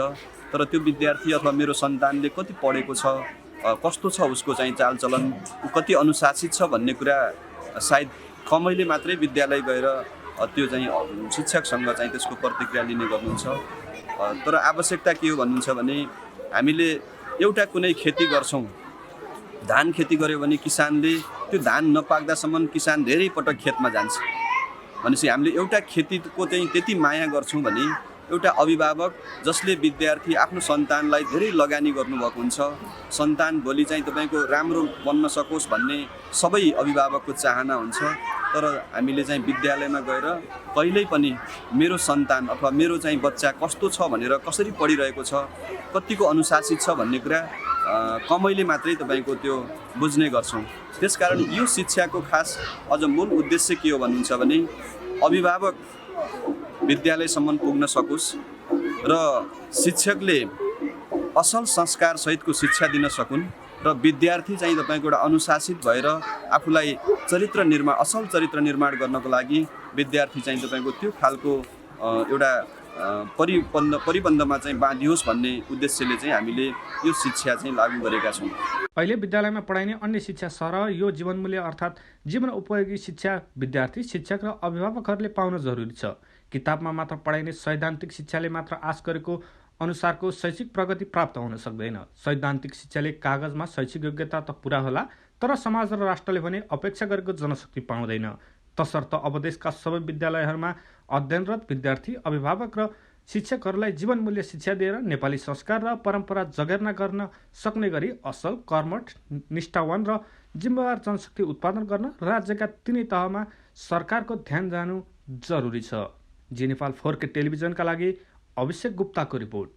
तर त्यो विद्यार्थी अथवा मेरो सन्तानले कति पढेको छ, कस्तो छ उसको चाहिँ चालचलन, ऊ कति अनुशासित छ भन्ने कुरा सायद कमैले मात्रै विद्यालय गएर त्यो चाहिँ शिक्षकसँग चाहिँ त्यसको प्रतिक्रिया लिने गर्नुहुन्छ। तर आवश्यकता के हो भन्नुहुन्छ भने हामीले एउटा कुनै खेती गर्छौँ, धान खेती गऱ्यो भने किसानले त्यो धान नपाक्दासम्म किसान धेरै पटक खेतमा जान्छ। भनेपछि हामीले एउटा खेतीको चाहिँ त्यति माया गर्छौँ भने एउटा अभिभावक जसले विद्यार्थी आफ्नो सन्तानलाई धेरै लगानी गर्नुभएको हुन्छ, सन्तान भोलि चाहिँ तपाईँको राम्रो बन्न सकोस् भन्ने सबै अभिभावकको चाहना हुन्छ। तर हामीले चाहिँ विद्यालयमा गएर कहिल्यै पनि मेरो सन्तान अथवा मेरो चाहिँ बच्चा कस्तो छ भनेर, कसरी पढिरहेको छ, कतिको अनुशासित छ भन्ने कुरा कमैले मात्रै तपाईँको त्यो बुझ्ने गर्छौँ। त्यसकारण यो शिक्षाको खास अझ मूल उद्देश्य के हो भन्नुहुन्छ भने अभिभावक विद्यालयसम्म पुग्न सकोस् र शिक्षकले असल संस्कारसहितको शिक्षा दिन सकुन् र विद्यार्थी चाहिँ तपाईँको एउटा अनुशासित भएर आफूलाई असल चरित्र निर्माण गर्नको लागि विद्यार्थी चाहिँ तपाईँको त्यो खालको एउटा परिबन्धमा चाहिँ बाँधियोस् भन्ने उद्देश्यले चाहिँ हामीले यो शिक्षा चाहिँ लागू गरेका छौँ। अहिले विद्यालयमा पढाइने अन्य शिक्षा सरह यो जीवनमूल्य अर्थात् जीवन उपयोगी शिक्षा विद्यार्थी, शिक्षक र अभिभावकहरूले पाउन जरुरी छ। किताबमा मात्र पढाइने सैद्धान्तिक शिक्षाले मात्र आश गरेको अनुसारको शैक्षिक प्रगति प्राप्त हुन सक्दैन। सैद्धान्तिक शिक्षाले कागजमा शैक्षिक योग्यता त पुरा होला, तर समाज र राष्ट्रले भने अपेक्षा गरेको जनशक्ति पाउँदैन। तसर्थ अब देशका सबै विद्यालयहरूमा अध्ययनरत विद्यार्थी, अभिभावक र शिक्षकहरूलाई जीवनमूल्य शिक्षा दिएर नेपाली संस्कार र परम्परा जगेर्ना गर्न सक्ने गरी असल, कर्मठ, निष्ठावान र जिम्मेवार जनशक्ति उत्पादन गर्न राज्यका तिनै तहमा सरकारको ध्यान जानु जरुरी छ। जी नेपाल 4K टेलिभिजनका लागि अभिषेक गुप्ताको रिपोर्ट।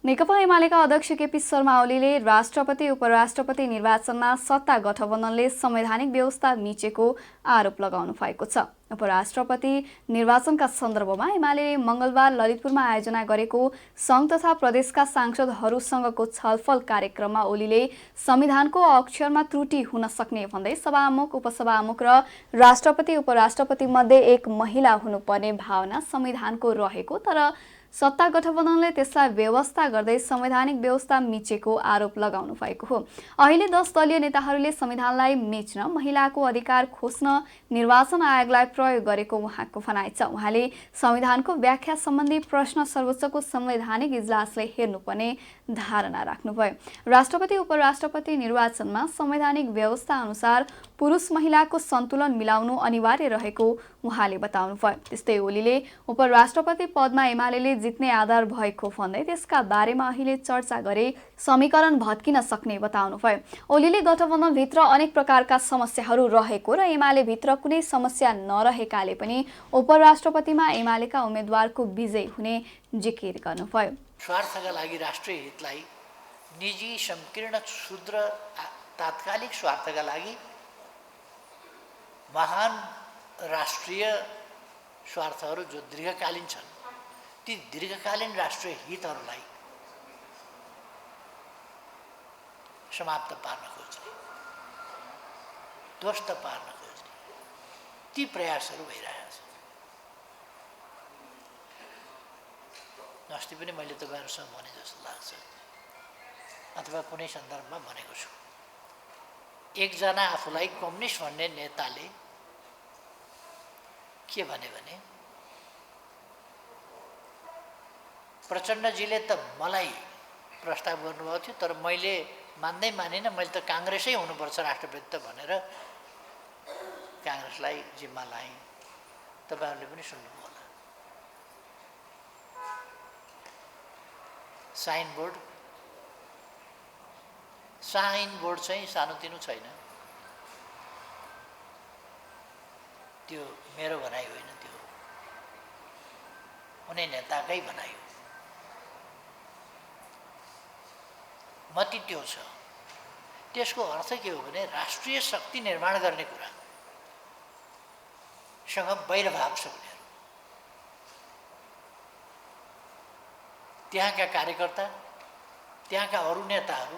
नेकपा एमालेका अध्यक्ष केपी शर्मा ओलीले राष्ट्रपति उपराष्ट्रपति निर्वाचनमा सत्ता गठबन्धनले संवैधानिक व्यवस्था मिचेको आरोप लगाउनु भएको छ। उपराष्ट्रपति निर्वाचनका सन्दर्भमा एमाले मंगलबार ललितपुरमा आयोजना गरेको संघ तथा प्रदेशका सांसदहरूसँगको छलफल कार्यक्रममा ओलीले संविधानको अक्षरमा त्रुटि हुन सक्ने भन्दै सभामुख, उपसभामुख र राष्ट्रपति उपराष्ट्रपति मध्ये एक महिला हुनुपर्ने भावना संविधानको रहेको, तर सत्ता गठबन्धनले त्यसलाई व्यवस्था गर्दै संवैधानिक व्यवस्था मिचेको आरोप लगाउनु भएको हो। अहिले 10 दलीय नेताहरूले संविधानलाई मिच्न, महिलाको अधिकार खोज्न निर्वाचन आयोगलाई प्रयोग गरेको उहाँको भनाइ छ। उहाँले संविधानको व्याख्या सम्बन्धी प्रश्न सर्वोच्चको संवैधानिक इजलासले हेर्नुपर्ने धारणा राख्नुभयो। राष्ट्रपति उपराष्ट्रपति निर्वाचनमा संवैधानिक व्यवस्था अनुसार पुरुष महिलाको सन्तुलन मिलाउनु अनिवार्य रहेको उहाँले बताउनुभयो। त्यस्तै ओलीले उपराष्ट्रपति पदमा एमालेले जित्ने आधार भएको भन्दै त्यसका बारेमा अहिले चर्चा गरे समीकरण भत्किन सक्ने बताउनुभयो। ओलीले गठबन्धनभित्र अनेक प्रकारका समस्याहरू रहेको र एमाले भित्र कुनै समस्या नरहेकाले पनि उपराष्ट्रपतिमा एमालेका उम्मेद्वारको विजय हुने जिकिर गर्नुभयो। स्वार्थका लागि, राष्ट्रिय हितलाई निजी, संकीर्ण, क्षुद्र, तात्कालिक स्वार्थका लागि महान राष्ट्रिय स्वार्थहरू जो दीर्घकालीन छन्, ती दीर्घकालीन राष्ट्रिय हितहरूलाई समाप्त पार्न खोज्ने, ध्वस्त पार्न खोज्ने ती प्रयासहरू भइरहेका छन्। अस्ति पनि मैले तपाईँहरूसँग भने जस्तो लाग्छ, अथवा कुनै सन्दर्भमा भनेको छु, एकजना आफूलाई कम्युनिस्ट भन्ने नेताले के भने प्रचण्डजीले त मलाई प्रस्ताव गर्नुभएको थियो, तर मैले मान्दै मानिनँ, मैले त काङ्ग्रेसै हुनुपर्छ राष्ट्रपति त भनेर काङ्ग्रेसलाई जिम्मा लाएँ। तपाईँहरूले पनि सुन्नुभयो होला। साइन बोर्ड चाहिँ सानोतिनो छैन, त्यो मेरो भनाइ होइन, त्यो कुनै नेताकै भनाइ हो। मती त्यो छ। त्यसको अर्थ के हो भने राष्ट्रिय शक्ति निर्माण गर्ने कुरा, वैरभाव छ उनीहरू। त्यहाँका कार्यकर्ता, त्यहाँका अरू नेताहरू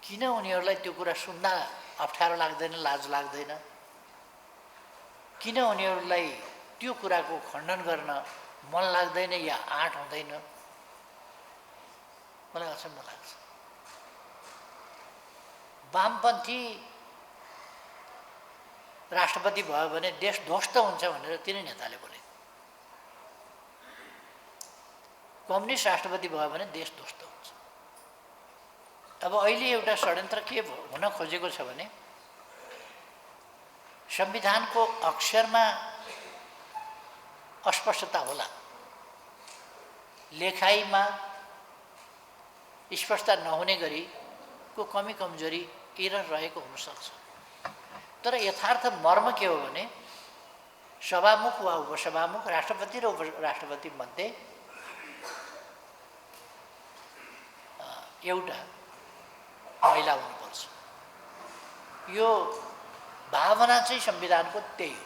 किन उनीहरूलाई त्यो कुरा सुन्दा अप्ठ्यारो लाग्दैन, लाज लाग्दैन? किन उनीहरूलाई त्यो कुराको खण्डन गर्न मन लाग्दैन या आँट हुँदैन? मलाई अचम्म लाग्छ। वामपन्थी राष्ट्रपति भयो भने देश ध्वस्त हुन्छ भनेर तिनै नेताले बोले। कम्युनिस्ट राष्ट्रपति भयो भने देश ध्वस्त हुन्छ। अब अहिले एउटा षड्यन्त्र के हुन खोजेको छ भने संविधानको अक्षरमा अस्पष्टता होला, लेखाइमा स्पष्टता नहुने गरीको कमी कमजोरी एरर रहेको हुनसक्छ। तर यथार्थ मर्म के हो भने सभामुख वा उपसभामुख, राष्ट्रपति र उपराष्ट्रपति मध्ये एउटा महिला हुनुपर्छ। यो भावना चाहिँ संविधानको त्यही हो।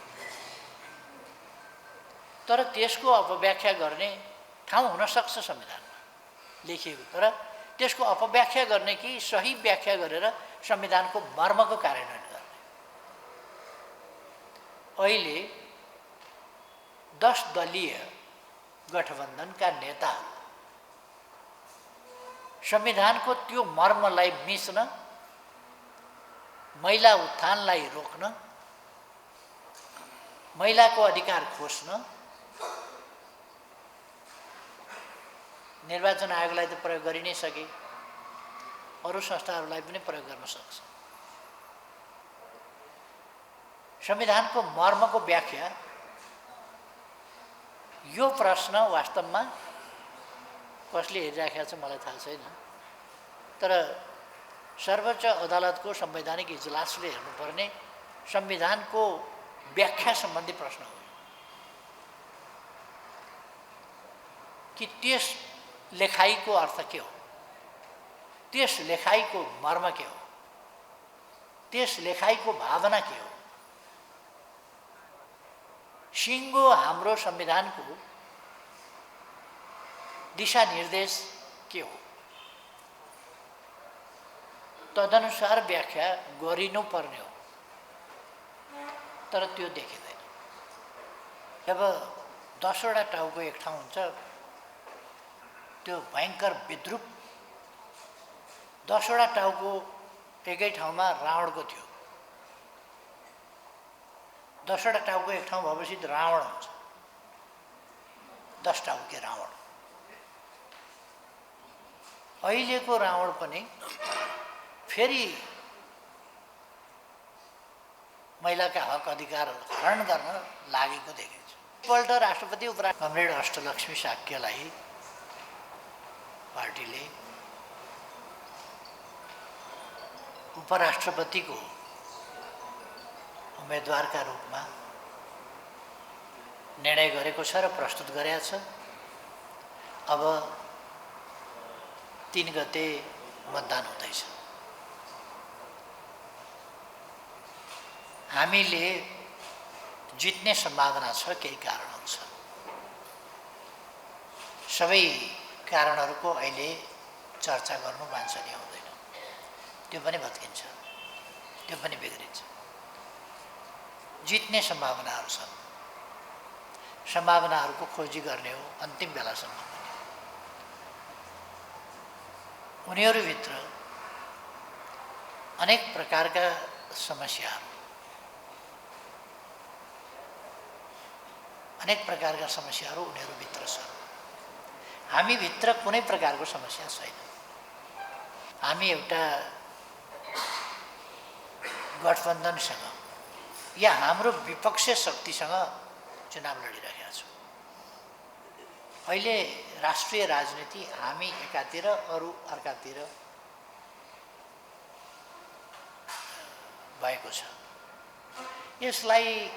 तर त्यसको अपव्याख्या गर्ने ठाउँ हुनसक्छ संविधानमा लेखिएको, तर त्यसको अपव्याख्या गर्ने कि सही व्याख्या गरेर संविधानको मर्मको कार्यान्वयन गर्ने। अहिले 10 दलीय गठबन्धनका नेताहरू संविधानको त्यो मर्मलाई मिच्न, महिला उत्थानलाई रोक्न, महिलाको अधिकार खोज्न निर्वाचन आयोगलाई त प्रयोग गरि नै सके, अरू संस्थाहरूलाई पनि प्रयोग गर्न सक्छ। संविधानको मर्मको व्याख्या यो प्रश्न वास्तवमा कसले हेरिराखेको छ मलाई थाहा छैन, तर सर्वोच्च अदालतको संवैधानिक इजलासले हेर्नुपर्ने संविधानको व्याख्या सम्बन्धी प्रश्न हो कि त्यस लेखाइको अर्थ के हो, त्यस लेखाइको मर्म के हो, त्यस लेखाइको भावना के हो। सिङ्गो हाम्रो संविधानको दिशानिर्देश के हो, तदनुसार व्याख्या गरिनुपर्ने हो, तर त्यो देखिँदैन। जब 10 वटा टाउको एक ठाउँ हुन्छ, त्यो भयङ्कर विद्रूप 10 वटा टाउको एकै ठाउँमा रावणको थियो। 10 वटा टाउको एक ठाउँ भएपछि रावण हुन्छ, 10 टाउके रावण। अहिलेको रावण पनि फेरि महिलाका हक अधिकार हरण गर्न लागेको देखिन्छ। पल्ट राष्ट्रपति कमरेड अष्टलक्ष्मी साक्यलाई पार्टीले उपराष्ट्रपतिको उम्मेदवारका रूपमा निर्णय गरेको छ र प्रस्तुत गरेको छ। अब 3 गते मतदान हुँदैछ। हामीले जित्ने सम्भावना छ। केही कारणहरू छन्, सबै कारणहरूको अहिले चर्चा गर्नु वाञ्छनीय हुँदैन। त्यो पनि भत्किन्छ, त्यो पनि बिग्रिन्छ। जित्ने सम्भावनाहरू छन्, सम्भावनाहरूको खोजी गर्ने हो अन्तिम बेलासम्म। उनीहरूभित्र अनेक प्रकारका समस्याहरू उनीहरूभित्र छन्। हामीभित्र कुनै प्रकारको समस्या छैन। हामी एउटा गठबन्धनसँग या हाम्रो विपक्षी शक्तिसँग चुनाव लडिरहेका छौँ। अहिले राष्ट्रिय राजनीति हामी एकातिर अरू अर्कातिर भएको छ। यसलाई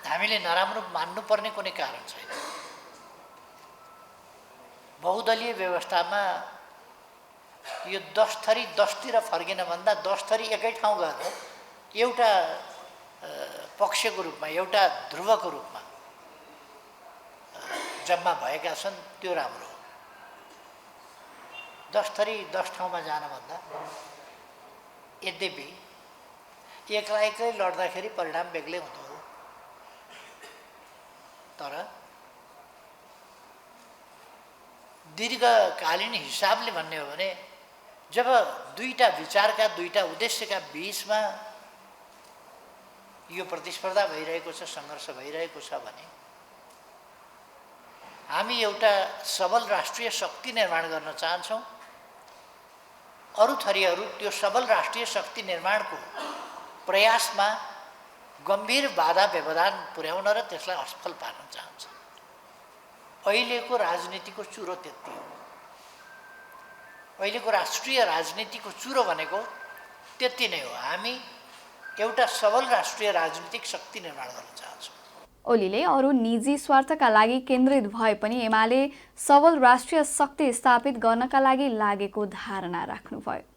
हामीले नराम्रो मान्नुपर्ने कुनै कारण छैन। बहुदलीय व्यवस्थामा यो 10 थरी 10तिर फर्किन भन्दा 10 थरी एकै ठाउँ गएर एउटा पक्षको रूपमा, एउटा ध्रुवको रूपमा जम्मा भएका छन्, त्यो राम्रो हो। 10 थरी 10 ठाउँमा जानभन्दा यद्यपि एक्लै लड्दाखेरि परिणाम बेग्लै हुँदो हो। तर दीर्घकालीन हिसाबले भन्ने हो भने जब दुईटा विचारका, दुईटा उद्देश्यका बीचमा यो प्रतिस्पर्धा भइरहेको छ, सङ्घर्ष भइरहेको छ भने हामी एउटा सबल राष्ट्रिय शक्ति निर्माण गर्न चाहन्छौँ। अरू थरीहरू त्यो सबल राष्ट्रिय शक्ति निर्माणको प्रयासमा गम्भीर बाधा व्यवधान पुर्याउन र त्यसलाई असफल पार्न चाहन्छ। अहिलेको राजनीतिको चुरो त्यति हो। अहिलेको राष्ट्रिय राजनीतिको चुरो भनेको त्यति नै हो। हामी एउटा सबल राष्ट्रिय राजनीतिक शक्ति निर्माण गर्न चाहन्छौँ। ओलीले अरू निजी स्वार्थका लागि केन्द्रित भए पनि एमाले सबल राष्ट्रिय शक्ति स्थापित गर्नका लागि लागेको धारणा राख्नुभयो।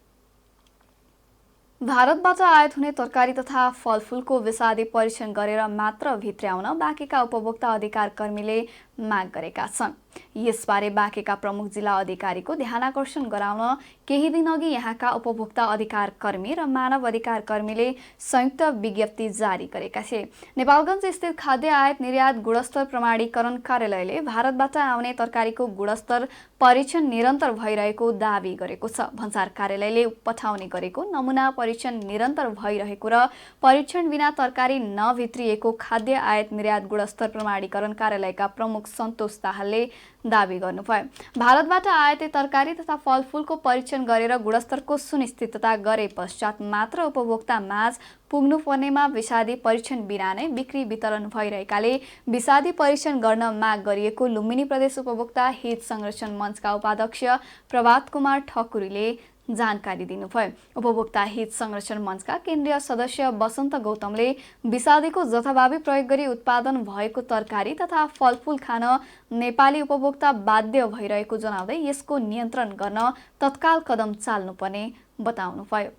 भारतबाट आयात हुने तरकारी तथा फलफूलको विषादी परीक्षण गरेर मात्र भित्र्याउन बाँकेका उपभोक्ता अधिकार कर्मीले माग गरेका छन्। यसबारे बाँकेका प्रमुख जिल्ला अधिकारीको ध्यानाकर्षण गराउन केही दिन अघि यहाँका उपभोक्ता अधिकार कर्मी र मानव अधिकार कर्मीले संयुक्त विज्ञप्ति जारी गरेका थिए। नेपालगञ्ज स्थित खाद्य आयात निर्यात गुणस्तर प्रमाणीकरण कार्यालयले भारतबाट आउने तरकारीको गुणस्तर परीक्षण निरन्तर भइरहेको दावी गरेको छ। भन्सार कार्यालयले पठाउने गरेको नमुना परीक्षण निरन्तर भइरहेको र परीक्षण बिना तरकारी नभित्रिएको खाद्य आयात निर्यात गुणस्तर प्रमाणीकरण कार्यालयका प्रमुख सन्तोष दाहालले दावी गर्नुभयो। भारतबाट आयाते तरकारी तथा फलफूलको परीक्षण गरेर गुणस्तरको सुनिश्चितता गरे पश्चात मात्र उपभोक्ता माझ पुग्नुपर्नेमा विषादी परीक्षण बिना नै बिक्री वितरण भइरहेकाले विषादी परीक्षण गर्न माग गरिएको लुम्बिनी प्रदेश उपभोक्ता हित संरक्षण मञ्चका उपाध्यक्ष प्रभात कुमार ठकुरीले जानकारी दिनुभयो। उपभोक्ता हित संरक्षण मञ्चका केन्द्रीय सदस्य वसन्त गौतमले विषादीको जथाभावी प्रयोग गरी उत्पादन भएको तरकारी तथा फलफूल खान नेपाली उपभोक्ता बाध्य भइरहेको जनाउँदै यसको नियन्त्रण गर्न तत्काल कदम चाल्नुपर्ने बताउनुभयो।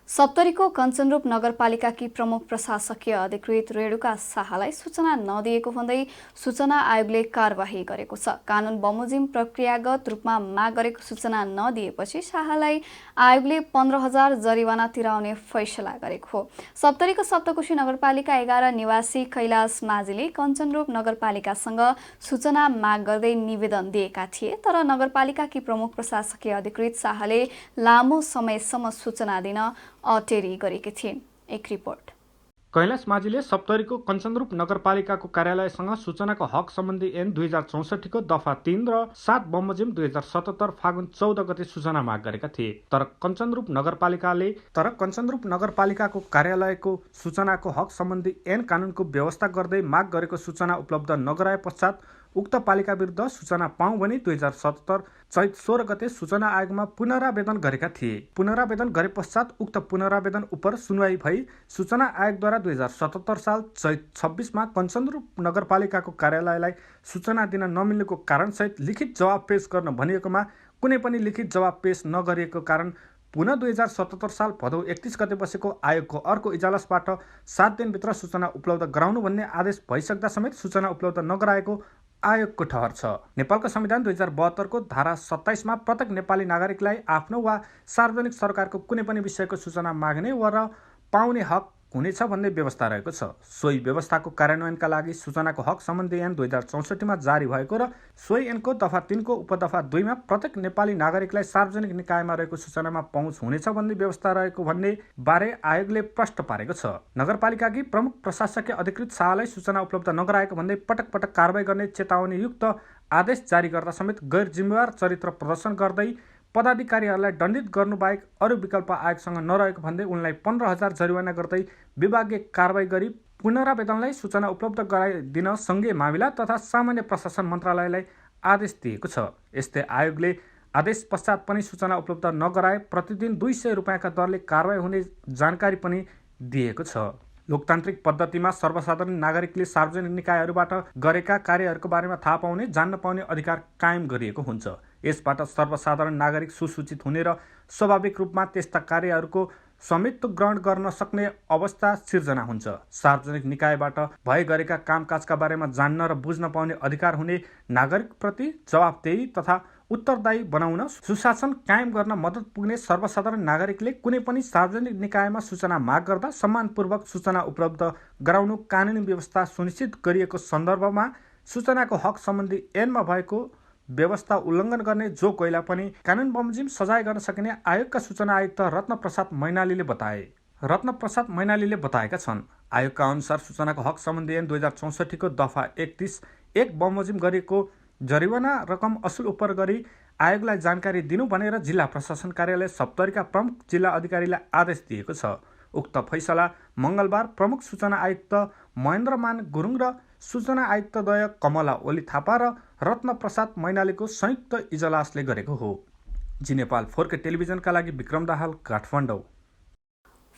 सप्तरीको कञ्चनरूप नगरपालिकाकी प्रमुख प्रशासकीय अधिकृत रेणुका शाहलाई सूचना नदिएको भन्दै सूचना आयोगले कारबाही गरेको छ। कानुन बमोजिम प्रक्रियागत रूपमा माग गरेको सूचना नदिएपछि शाहलाई आयोगले 15,000 जरिवाना तिराउने फैसला गरेको हो। सप्तरीको सप्तकोशी नगरपालिका 11 निवासी कैलाश माझीले कञ्चनरूप नगरपालिकासँग सूचना माग गर्दै निवेदन दिएका थिए, तर नगरपालिकाकी प्रमुख प्रशासकीय अधिकृत शाहले लामो समयसम्म सूचना दिन अटेरी गरेकी थिइन्। एक रिपोर्ट। कैलाश माझीले सप्तरीको कञ्चनरूप नगरपालिकाको कार्यालयसँग सूचनाको हक सम्बन्धी ऐन 2064 को दफा 3 र 7 बमोजिम 2077 फागुन 14 गते सूचना माग गरेका थिए। तर कञ्चनरूप नगरपालिकाको कार्यालयको सूचनाको हक सम्बन्धी ऐन कानुनको व्यवस्था गर्दै माग गरेको सूचना उपलब्ध नगराए पश्चात उक्त पालिका विरुद्ध सूचना पाऊँ भनी 2077 चैत 16 गते सूचना आयोगमा पुनरावेदन गरेका थिए। पुनरावेदन गरे पश्चात उक्त पुनरावेदन उपर सुनवाई भई सूचना आयोगद्वारा 2077 साल चैत 26 मा कञ्चनरूप नगरपालिकाको कार्यालयलाई सूचना दिन नमिल्नुको कारणसहित लिखित जवाब पेश गर्न भनिएकोमा कुनै पनि लिखित जवाब पेश नगरिएको कारण पुनः 2077 साल भदौ 31 गते बसेको आयोगको अर्को इजलासबाट 7 दिनभित्र सूचना उपलब्ध गराउनु भन्ने आदेश भइसक्दा समेत सूचना उपलब्ध नगराएको आयोगको ठहर छ। नेपालको संविधान 2072 को धारा 27 मा प्रत्येक नेपाली नागरिकलाई आफ्नो वा सार्वजनिक सरकारको कुनै पनि विषयको सूचना माग्ने वा पाउने हक हुनेछ भन्ने व्यवस्था रहेको छ। सोही व्यवस्थाको कार्यान्वयनका लागि सूचनाको हक सम्बन्धी ऐन 2064 मा जारी भएको र सोही ऐनको दफा 3 को उपदफा 2 मा प्रत्येक नेपाली नागरिकलाई सार्वजनिक निकायमा रहेको सूचनामा पहुँच हुनेछ भन्ने व्यवस्था रहेको भन्ने बारे आयोगले प्रश्न पारेको छ। नगरपालिकाकी प्रमुख प्रशासकीय अधिकृत शाहलाई सूचना उपलब्ध नगराएको भन्दै पटक पटक कारबाही गर्ने चेतावनी युक्त आदेश जारी गर्दा समेत गैर जिम्मेवार चरित्र प्रदर्शन गर्दै पदाधिकारीहरूलाई दण्डित गर्नुबाहेक अरू विकल्प आयोगसँग नरहेको भन्दै उनलाई 15,000 जरिवाना गर्दै विभागीय कारबाही गरी पुनरावेदनलाई सूचना उपलब्ध गराइदिन सङ्घीय मामिला तथा सामान्य प्रशासन मन्त्रालयलाई आदेश दिएको छ। यस्तै आयोगले आदेश पश्चात पनि सूचना उपलब्ध नगराए प्रतिदिन 200 रुपियाँका दरले कारबाही हुने जानकारी पनि दिएको छ। लोकतान्त्रिक पद्धतिमा सर्वसाधारण नागरिकले सार्वजनिक निकायहरूबाट गरेका कार्यहरूको बारेमा थाहा पाउने, जान्न पाउने अधिकार कायम गरिएको हुन्छ। यसबाट सर्वसाधारण नागरिक सुसूचित हुने र स्वाभाविक रूपमा त्यस्ता कार्यहरूको स्वामित्व ग्रहण गर्न सक्ने अवस्था सिर्जना हुन्छ। सार्वजनिक निकायबाट भए गरेका कामकाजका बारेमा जान्न र बुझ्न पाउने अधिकार हुने नागरिकप्रति जवाफदेही तथा उत्तरदायी बनाउन, सुशासन कायम गर्न मद्दत पुग्ने सर्वसाधारण नागरिकले कुनै पनि सार्वजनिक निकायमा सूचना माग गर्दा सम्मानपूर्वक सूचना उपलब्ध गराउनु कानुनी व्यवस्था सुनिश्चित गरिएको सन्दर्भमा सूचनाको हक सम्बन्धी ऐनमा भएको व्यवस्था उल्लङ्घन गर्ने जो कोहीलाई पनि कानुन बमोजिम सजाय गर्न सकिने आयोगका सूचना आयुक्त रत्न प्रसाद मैनालीले बताए। रत्न प्रसाद मैनालीले बताएका छन्, आयोगका अनुसार सूचनाको हक सम्बन्धी ऐन 2064 को दफा 31(1) बमोजिम गरेको जरिवाना रकम असुल उपर गरी आयोगलाई जानकारी दिनु भनेर जिल्ला प्रशासन कार्यालय सप्तरीका प्रमुख जिल्ला अधिकारीलाई आदेश दिएको छ। उक्त फैसला मङ्गलबार प्रमुख सूचना आयुक्त महेन्द्रमान गुरुङ र सूचना आयुक्तद्वय कमला ओली थापा र रत्न प्रसाद मैनालीको संयुक्त इजलासले गरेको हो। जी नेपाल 4K टेलिभिजनका लागि विक्रम दाहाल, काठमाडौँ।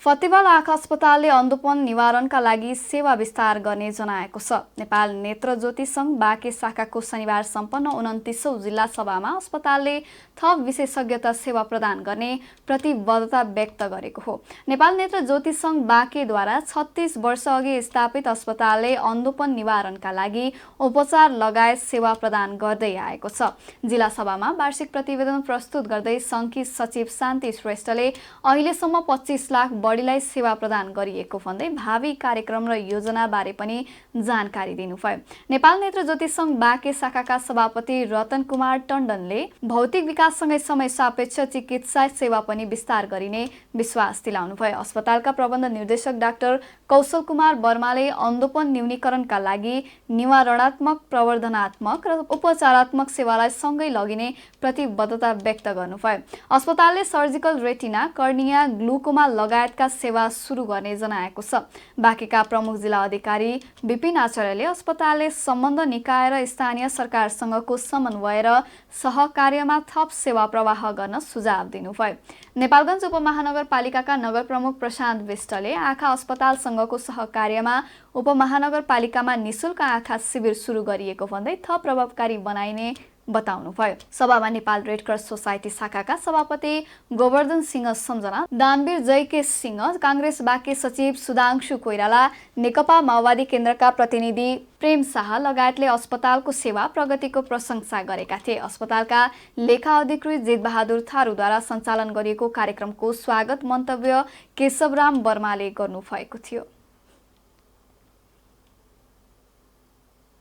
फतेवाल आँखा अस्पतालले अन्धोपन निवारणका लागि सेवा विस्तार गर्ने जनाएको छ। नेपाल नेत्र ज्योति सङ्घ बाँके शाखाको शनिबार सम्पन्न 29औं जिल्ला सभामा अस्पतालले थप विशेषज्ञता सेवा प्रदान गर्ने प्रतिबद्धता व्यक्त गरेको हो। नेपाल नेत्र ज्योति सङ्घ बाँकेद्वारा 36 वर्ष अघि स्थापित अस्पतालले अन्धोपन निवारणका लागि उपचार लगायत सेवा प्रदान गर्दै आएको छ। जिल्ला सभामा वार्षिक प्रतिवेदन प्रस्तुत गर्दै सङ्घकी सचिव शान्ति श्रेष्ठले अहिलेसम्म 25 लाख बढीलाई सेवा प्रदान गरिएको भन्दै भावी कार्यक्रम र योजना बारे पनि जानकारी दिनुभयो। नेपाल नेत्र ज्योति सङ्घ बाँके शाखाका सभापति रतन कुमार टण्डनले भौतिक विकाससँगै समय सापेक्ष चिकित्सा सेवा पनि विस्तार गरिने विश्वास दिलाउनुभयो। अस्पतालका प्रबन्ध निर्देशक डाक्टर कौशल कुमार वर्माले अन्धोपन न्यूनीकरणका लागि निवारणात्मक, प्रवर्धनात्मक र उपचारात्मक सेवालाई सँगै लगिने प्रतिबद्धता व्यक्त गर्नुभयो। अस्पतालले सर्जिकल रेटिना, कर्निया, ग्लुकोमा लगायतका सेवा सुरु गर्ने जनाएको छ। बाँकेका प्रमुख जिल्ला अधिकारी विपिन आचार्यले अस्पतालले सम्बन्ध निकाय र स्थानीय सरकारसँगको समन्वय र सहकार्यमा थप सेवा प्रवाह गर्न सुझाव दिनुभयो। नेपालगञ्ज उपमहानगरपालिकाका नगर प्रमुख प्रशान्त विष्टले आँखा अस्पतालसँगको सहकार्यमा उपमहानगरपालिकामा निशुल्क आँखा शिविर सुरु गरिएको भन्दै थप प्रभावकारी बनाइने बताउनुभयो। सभामा नेपाल रेड क्रस सोसाइटी शाखाका सभापति गोवर्धन सिंह सम्झना, दानवीर जयके सिंह, काङ्ग्रेस बाँके सचिव सुधांशु कोइराला, नेकपा माओवादी केन्द्रका प्रतिनिधि प्रेम शाह लगायतले अस्पतालको सेवा प्रगतिको प्रशंसा गरेका थिए। अस्पतालका लेखा अधिकृत जितबहादुर थारूद्वारा सञ्चालन गरिएको कार्यक्रमको स्वागत मन्तव्य केशवराम वर्माले गर्नुभएको थियो।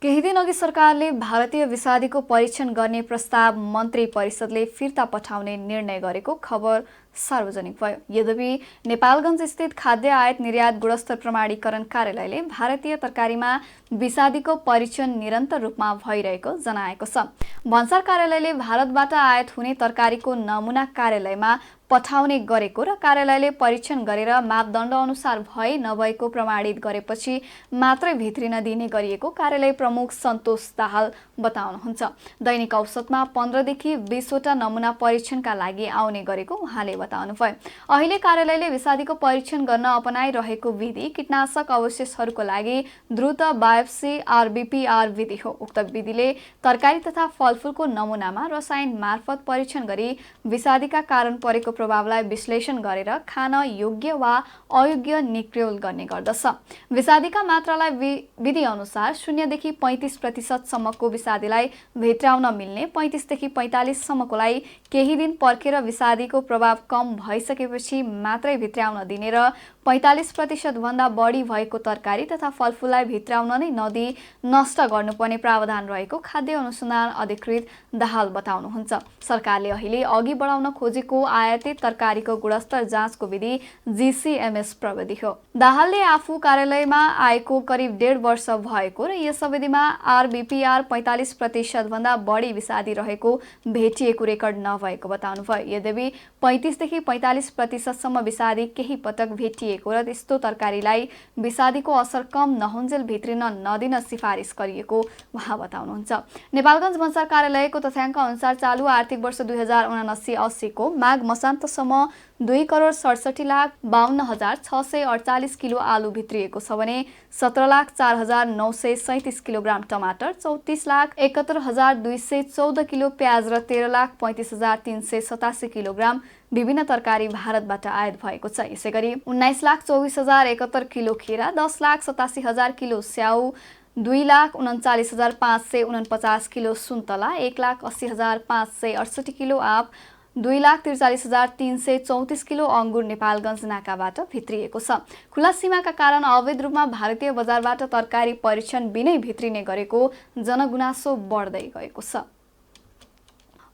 केही दिन अघि सरकारले भारतीय विषादीको परीक्षण गर्ने प्रस्ताव मन्त्री परिषदले फिर्ता पठाउने निर्णय गरेको खबर सार्वजनिक भयो। यद्यपि नेपालगञ्ज स्थित खाद्य आयात निर्यात गुणस्तर प्रमाणीकरण कार्यालयले भारतीय तरकारीमा विषादीको परीक्षण निरन्तर रूपमा भइरहेको जनाएको छ। भन्सार कार्यालयले भारतबाट आयात हुने तरकारीको नमुना कार्यालयमा पठाउने गरेको र कार्यालयले परीक्षण गरेर मापदण्ड अनुसार भए नभएको प्रमाणित गरेपछि मात्रै भित्रिन दिने गरिएको कार्यालय प्रमुख सन्तोष दाहाल बताउनुहुन्छ। दैनिक औसतमा 15 देखि 20 वटा नमुना परीक्षणका लागि आउने गरेको उहाँले बताउनुभयो। अहिले कार्यालयले विषादीको परीक्षण गर्न अपनाइरहेको विधि कीटनाशक अवशेषहरूको लागि द्रुत बायोप्सी RBPR विधि हो। उक्त विधिले तरकारी तथा फलफुलको नमुनामा रसायन मार्फत परीक्षण गरी विषादीका कारण परेको प्रभावलाई विश्लेषण गरेर खान योग्य वा अयोग्य निक्र्योल गर्ने गर्दछ। विषादीका मात्रालाई विधि अनुसार 0 देखि 35% सम्मको विषादीलाई भित्राउन मिल्ने, 35 देखि 45 सम्मकोलाई केही दिन पर्खेर विषादीको प्रभाव कम भइसकेपछि मात्रै भित्राउन दिने र 45% भन्दा बढी भएको तरकारी तथा फलफुललाई भित्राउन नै नदिई नष्ट गर्नुपर्ने प्रावधान रहेको खाद्य अनुसन्धान अधिकृत दाहाल बताउनुहुन्छ। सरकारले अहिले अघि बढाउन खोजेको आयातित तरकारीको गुणस्तर जाँचको विधि GCMS प्रविधि हो। दाहालले आफू कार्यालयमा आएको करिब 1.5 वर्ष भएको र यस अवधिमा RBPR 45% भन्दा बढी विषादी रहेको भेटिएको रेकर्ड नभएको बताउनुभयो। यद्यपि 35 देखि 45% सम्म विषादी केही पटक भेटिए देखिएको र त्यस्तो तरकारीलाई विषादीको असर कम नहुन्जेल भित्रिन नदिन सिफारिस गरिएको उहाँ बताउनुहुन्छ। नेपालगञ्ज भन्सार कार्यालयको तथ्याङ्क अनुसार चालु आर्थिक वर्ष 2079-80 को माघ मसान्तसम्म 2,67,52,648 किलो आलु भित्रिएको छ भने 17,04,937 किलोग्राम टमाटर, 34,71,214 किलो प्याज र 13,35,387 किलोग्राम विभिन्न तरकारी भारतबाट आयात भएको छ। यसैगरी 19,24,071 किलो खीरा, 10,87,000 किलो स्याउ, 2,39,549 किलो सुन्तला, 1,80,568 किलो आँप, 2,43,334 किलो अङ्गुर नेपालगञ्ज नाकाबाट भित्रिएको छ। खुला सीमाका कारण अवैध रूपमा भारतीय बजारबाट तरकारी परीक्षण बिनै भित्रिने गरेको जनगुनासो बढ्दै गएको छ।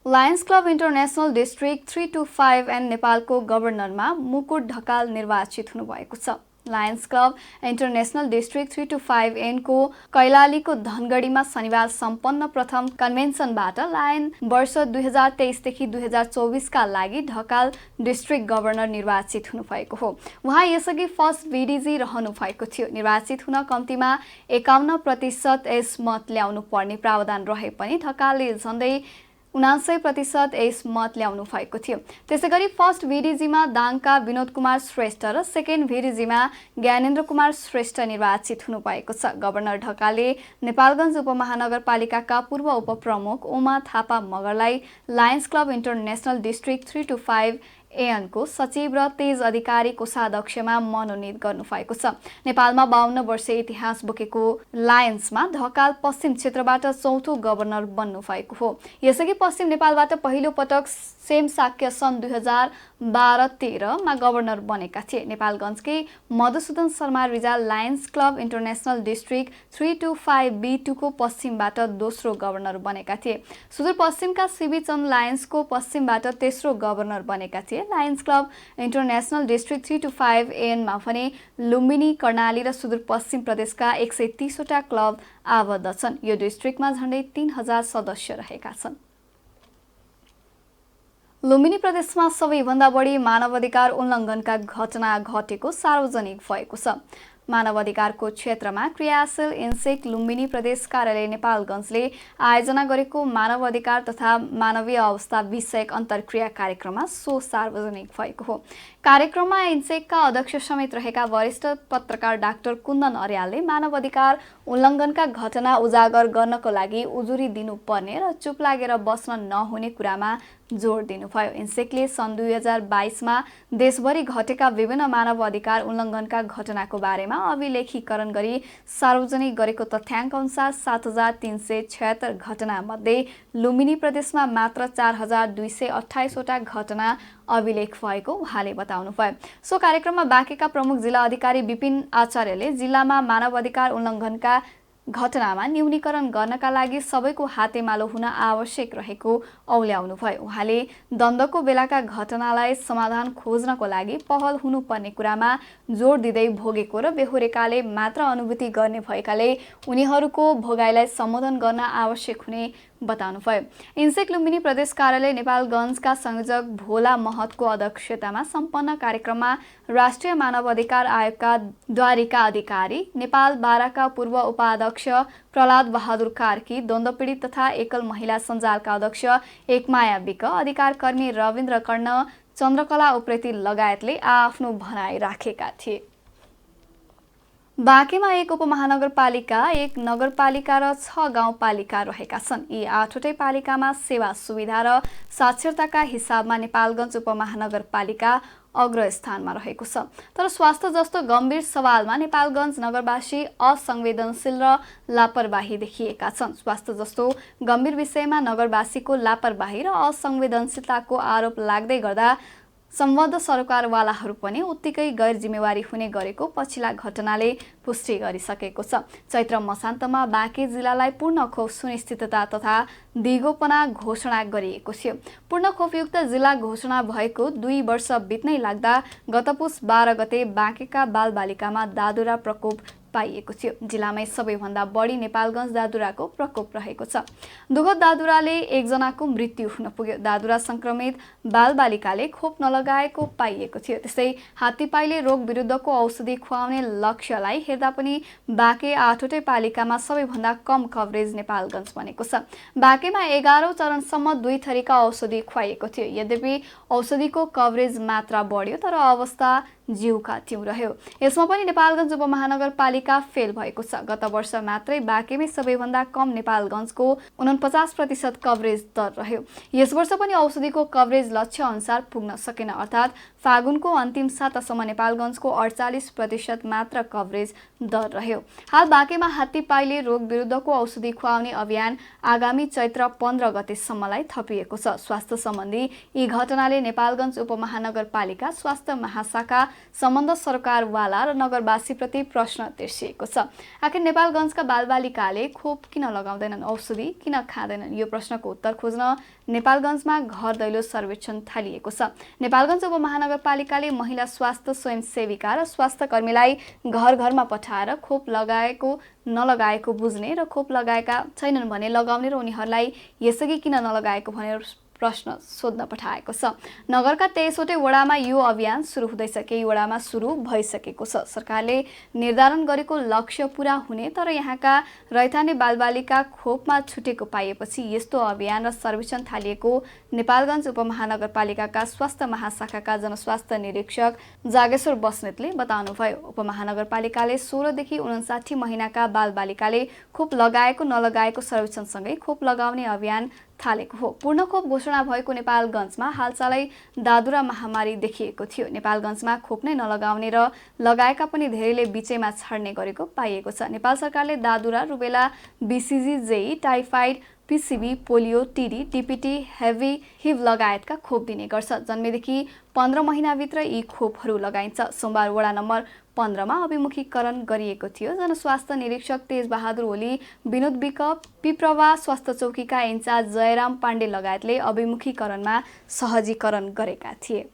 Lions club international district 325N नेपालको गभर्नरमा मुकुट ढकाल निर्वाचित हुनुभएको छ। Lions club international district 325N को कैलालीको धनगढीमा शनिबार सम्पन्न प्रथम कन्भेन्सनबाट लायन वर्ष 2023 देखि 2024 का लागि ढकाल डिस्ट्रिक्ट गभर्नर निर्वाचित हुनुभएको हो। उहाँ यसअघि फर्स्ट VDG रहनु भएको थियो। निर्वाचित हुन कम्तीमा 51% यस मत ल्याउनु पर्ने प्रावधान रहे पनि ढकालले झन्डै 79% यस मत ल्याउनु भएको थियो। त्यसैगरी फर्स्ट VDGमा दाङका विनोद कुमार श्रेष्ठ र सेकेन्ड VDGमा ज्ञानेन्द्र कुमार श्रेष्ठ निर्वाचित हुनुभएको छ। गभर्नर ढकालले नेपालगञ्ज उपमहानगरपालिकाका पूर्व उपप्रमुख उमा थापा मगरलाई Lions club international district 325AN को सचिव र तेज अधिकारी कोषाध्यक्षमा मनोनित गर्नुभएको छ। नेपालमा 52 वर्ष इतिहास बोकेको लायन्समा ढकाल पश्चिम क्षेत्रबाट चौथो गभर्नर बन्नु भएको हो। यसअघि पश्चिम नेपालबाट पहिलो पटक सेम साक्य सन् 2012-13 मा गभर्नर बनेका थिए। नेपालगञ्जकै Madhusudan Sharma Rijal Lions club international district 325B2 को पश्चिमबाट दोस्रो गभर्नर बनेका थिए। सुदूरपश्चिमका सीबी चन्द लायन्सको पश्चिमबाट तेस्रो गभर्नर बनेका थिए। Lions club international district 325AN मा भने लुम्बिनी, कर्णाली र सुदूरपश्चिम प्रदेशका 130 वटा क्लब आबद्ध छन्। यो डिस्ट्रिक्टमा झन्डै 3000 सदस्य रहेका छन्। लुम्बिनी प्रदेशमा सबैभन्दा बढी मानवाधिकार उल्लङ्घनका घटना घटेको सार्वजनिक भएको छ। मानवाधिकारको क्षेत्रमा क्रियाशील इन्सेक लुम्बिनी प्रदेश कार्यालय नेपालगञ्जले आयोजना गरेको मानवाधिकार तथा मानवीय अवस्था विषयक अन्तर्क्रिया कार्यक्रममा सो सार्वजनिक भएको हो। कार्यक्रममा इन्सेकका अध्यक्ष समेत रहेका वरिष्ठ पत्रकार डाक्टर कुन्दन अर्यालले मानवाधिकार उल्लङ्घनका घटना उजागर गर्नको लागि उजुरी दिनुपर्ने र चुप लागेर बस्न नहुने कुरामा जोड दिनुभयो। इन्सेकले सन् 2022 मा देशभरि घटेका विभिन्न मानव अधिकार उल्लङ्घनका घटनाको बारेमा अभिलेखीकरण गरी सार्वजनिक गरेको तथ्याङ्क अनुसार 7376 घटनामध्ये लुम्बिनी प्रदेशमा मात्र 4228 वटा घटना अभिलेख भएको उहाँले बताउनुभयो। सो कार्यक्रममा बाँकेका प्रमुख जिल्ला अधिकारी विपिन आचार्यले जिल्लामा मानव अधिकार उल्लङ्घनका घटनामा न्यूनीकरण गर्नका लागि सबैको हातेमालो हुन आवश्यक रहेको औल्याउनुभयो। उहाँले द्वन्द्वको बेलाका घटनालाई समाधान खोज्नको लागि पहल हुनुपर्ने कुरामा जोड दिँदै भोगेको र बेहोरेकाले मात्र अनुभूति गर्ने भएकाले उनीहरूको भोगाइलाई सम्बोधन गर्न आवश्यक हुने बताउनुभयो। इन्सेक लुम्बिनी प्रदेश कार्यालय नेपालगञ्जका संयोजक भोला महतको अध्यक्षतामा सम्पन्न कार्यक्रममा राष्ट्रिय मानव अधिकार आयोगका द्वारिका अधिकारी, नेपाल बाराका पूर्व उपाध्यक्ष प्रहलाद बहादुर कार्की, द्वन्द्व पीडित तथा एकल महिला सञ्जालका अध्यक्ष एकमाया विक, अधिकार कर्मी रविन्द्र कर्ण, चन्द्रकला उप्रेती लगायतले आफ्नो भनाइ राखेका थिए। बाँकेमा एक उपमहानगरपालिका, एक नगरपालिका र 6 गाउँपालिका रहेका छन्। यी 8वटै पालिकामा सेवा सुविधा र साक्षरताका हिसाबमा नेपालगञ्ज उपमहानगरपालिका अग्रस्थानमा रहेको छ। तर स्वास्थ्य जस्तो गम्भीर सवालमा नेपालगञ्ज नगरवासी असंवेदनशील र लापरवाही देखिएका छन्। स्वास्थ्य जस्तो गम्भीर विषयमा नगरवासीको लापरवाही र असंवेदनशीलताको आरोप लाग्दै गर्दा सम्बद्ध सरकारवालाहरू पनि उत्तिकै गैर जिम्मेवारी हुने गरेको पछिल्ला घटनाले पुष्टि गरिसकेको छ। चैत्र मसान्तमा बाँके जिल्लालाई पूर्ण खोप सुनिश्चितता तथा दिगोपना घोषणा गरिएको थियो। पूर्ण खोपयुक्त जिल्ला घोषणा भएको 2 वर्ष बित्नै लाग्दा गत पुस 12 गते बाँकेका बालबालिकामा दादुरा प्रकोप पाइएको थियो। जिल्लामै सबैभन्दा बढी नेपालगञ्ज दादुराको प्रकोप रहेको छ। दुःखद दादुराले एकजनाको मृत्यु हुन पुग्यो। दादुरा संक्रमित बालबालिकाले खोप नलगाएको पाइएको थियो। त्यस्तै हात्तीपाइले रोग विरुद्धको औषधि खुवाउने लक्ष्यलाई हेर्दा पनि बाँके 8वटै पालिकामा सबैभन्दा कम कभरेज नेपालगञ्ज बनेको छ। बाँकेमा 11औं चरणसम्म 2 थरीका औषधि खुवाइएको थियो। यद्यपि औषधिको कभरेज मात्रा बढ्यो तर अवस्था जिउका त्यौं रह्यो। यसमा पनि नेपालगञ्ज उपमहानगरपालिका फेल भएको छ। गत वर्ष मात्रै बाँकेमै सबैभन्दा कम नेपालगञ्जको 49% कभरेज दर रह्यो। यस वर्ष पनि औषधिको कभरेज लक्ष्य अनुसार पुग्न सकेन, अर्थात् फागुनको अन्तिम सातासम्म नेपालगञ्जको 48% मात्र कभरेज दर रह्यो। हाल बाँकेमा हात्तीपाइले रोग विरुद्धको औषधि खुवाउने अभियान आगामी चैत्र 15 गतेसम्मलाई थपिएको छ। स्वास्थ्य सम्बन्धी यी घटनाले नेपालगञ्ज उपमहानगरपालिका, स्वास्थ्य महाशाखा, सम्बन्ध सरकारवाला र नगरवासीप्रति प्रश्न तिर्सिएको छ। आखिर नेपालगञ्जका बालबालिकाले खोप किन लगाउँदैनन्, औषधि किन खाँदैनन्? यो प्रश्नको उत्तर खोज्न नेपालगञ्जमा घर दैलो सर्वेक्षण थालिएको छ। नेपालगञ्ज उपमहानगरपालिकाले महिला स्वास्थ्य स्वयंसेविका र स्वास्थ्य कर्मीलाई घर घरमा पठाएर खोप लगाएको नलगाएको बुझ्ने र खोप लगाएका छैनन् भने लगाउने र उनीहरूलाई यसअघि किन नलगाएको भनेर प्रश्न सोध्न पठाएको छ। नगरका 23वटै वडामा यो अभियान सुरु हुँदैछ। केही वडामा सुरु भइसकेको छ। सरकारले निर्धारण गरेको लक्ष्य पूरा हुने तर यहाँका रैथाने बालबालिका खोपमा छुटेको पाइएपछि यस्तो अभियान र सर्वेक्षण थालिएको नेपालगञ्ज उपमहानगरपालिकाका स्वास्थ्य महाशाखाका जनस्वास्थ्य निरीक्षक जागेश्वर बस्नेतले बताउनुभयो। उपमहानगरपालिकाले 16 देखि 59 महिनाका बालबालिकाले खोप लगाएको नलगाएको सर्वेक्षणसँगै खोप लगाउने अभियान थालेको हो। पूर्ण खोप घोषणा भएको नेपालगञ्जमा हालसालै दादुरा महामारी देखिएको थियो। नेपालगञ्जमा खोप नै नलगाउने र लगाएका पनि धेरैले बिचैमा छाड्ने गरेको पाइएको छ। नेपाल सरकारले दादुरा, rubella, BCG, JE, typhoid, PCV, polio, TD, DPT, hep B Hib लगायतका खोप दिने गर्छ। जन्मेदेखि 15 महिनाभित्र यी खोपहरू लगाइन्छ। सोमबार वडा नम्बर 15 मा अभिमुखीकरण गरिएको थियो। जनस्वास्थ्य निरीक्षक तेजबहादुर ओली, विनोद विक, पिप्रवा स्वास्थ्य चौकीका इन्चार्ज जयराम पाण्डे लगायतले अभिमुखीकरणमा सहजीकरण गरेका थिए।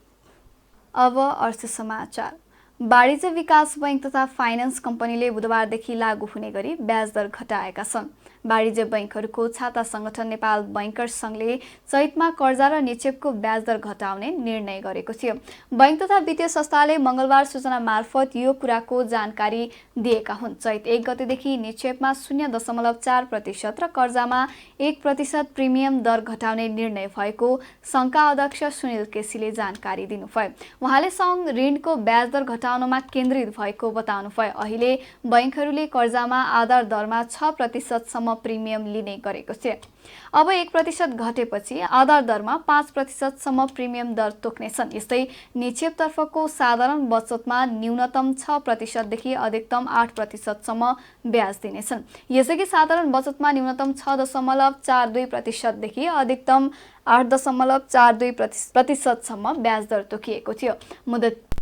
अब अर्थ समाचार। वाणिज्य विकास बैंक तथा फाइनान्स कम्पनीले बुधबारदेखि लागू हुने गरी ब्याज दर घटाएका छन्। वाणिज्य बैंकहरूको छाता संगठन नेपाल बैंकर्स संघले चैतमा कर्जा र निक्षेपको ब्याज दर घटाउने निर्णय गरेको थियो। बैंक तथा वित्तीय संस्थाले मंगलबार सूचना मार्फत यो कुराको जानकारी दिएका हुन्। चैत 1 गतेदेखि निक्षेपमा 0.4% र कर्जामा 1% प्रिमियम दर घटाउने निर्णय भएको संघका अध्यक्ष सुनिल केसीले जानकारी दिनुभयो। उहाँले संघ ऋणको ब्याज दर घटाउनमा केन्द्रित भएको बताउनुभयो। अहिले बैंकहरूले कर्जामा आधार दरमा 6% सम्म प्रिमियम लिने गरेको छ। अब 1% घटेपछि आधार दरमा 5% सम्म प्रिमियम दर तोक्नेछन्। यस्तै निक्षेपतर्फको साधारण बचतमा न्यूनतम 6% देखि अधिकतम 8% सम्म ब्याज दिनेछन्। यसैगरी साधारण बचतमा न्यूनतम 6.42% देखि अधिकतम 8.42% सम्म ब्याज दर तोकिएको थियो।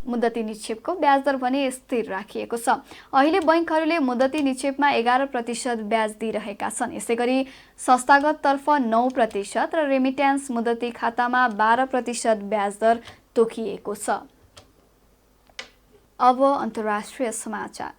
मुद्दती निक्षेपको ब्याज दर भने स्थिर राखिएको छ। अहिले बैंकहरूले मुद्दती निक्षेपमा 11% ब्याज दिइरहेका छन्। यसैगरी संस्थागत तर्फ 9% र रेमिट्यान्स मुद्दती खातामा 12% ब्याज दर तोकिएको छ। अब अन्तर्राष्ट्रिय समाचार।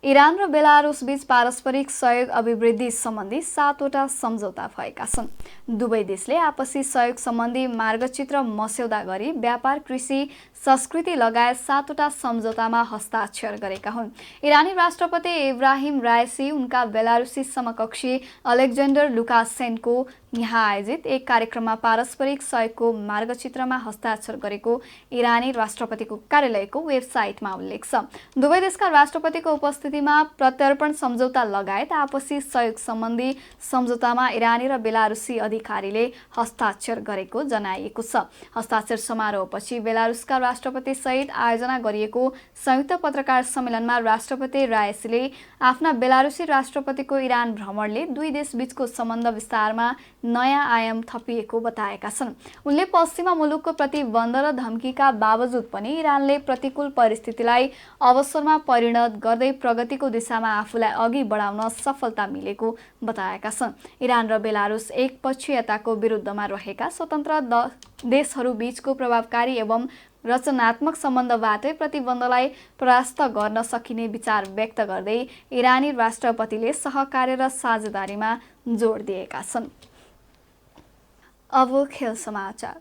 इरान र बेलारुस बीच पारस्परिक सहयोग अभिवृद्धि सम्बन्धी 7वटा सम्झौता भएका छन्। दुवै देशले आपसी सहयोग सम्बन्धी मार्गचित्र मस्यौदा गरी व्यापार, कृषि, संस्कृति लगायत 7वटा सम्झौतामा हस्ताक्षर गरेका हुन्। इरानी राष्ट्रपति इब्राहिम राइसी, उनका बेलारुसी समकक्षी अलेक्जेन्डर लुकासेन्को यहाँ आयोजित एक कार्यक्रममा पारस्परिक सहयोगको मार्गचित्रमा हस्ताक्षर गरेको इरानी राष्ट्रपतिको कार्यालयको वेबसाइटमा उल्लेख छ। दुवै देशका राष्ट्रपतिको उपस्थितिमा प्रत्यर्पण सम्झौता लगायत आपसी सहयोग सम्बन्धी सम्झौतामा इरानी र बेलारुसी अधिकारीले हस्ताक्षर गरेको जनाइएको छ। हस्ताक्षर समारोहपछि बेलारुसका राष्ट्रपति सहित आयोजना गरिएको संयुक्त पत्रकार सम्मेलनमा राष्ट्रपति राइसीले आफ्ना बेलारुसी राष्ट्रपतिको इरान भ्रमणले दुई देश बीचको सम्बन्ध विस्तारमा नयाँ आयाम थपिएको बताएका छन्। उनले पश्चिमा मुलुकको प्रतिबन्ध र धम्कीका बावजुद पनि इरानले प्रतिकूल परिस्थितिलाई अवसरमा परिणत गर्दै प्रगतिको दिशामा आफूलाई अघि बढाउन सफलता मिलेको बताएका छन्। इरान र बेलारुस एकपक्षीयताको विरुद्धमा रहेका स्वतन्त्र देशहरू बीचको प्रभावकारी एवं रचनात्मक सम्बन्धबाटै प्रतिबन्धलाई परास्त गर्न सकिने विचार व्यक्त गर्दै इरानी राष्ट्रपतिले सहकार्य र साझेदारीमा जोड दिएका छन्। अब खेल समाचार।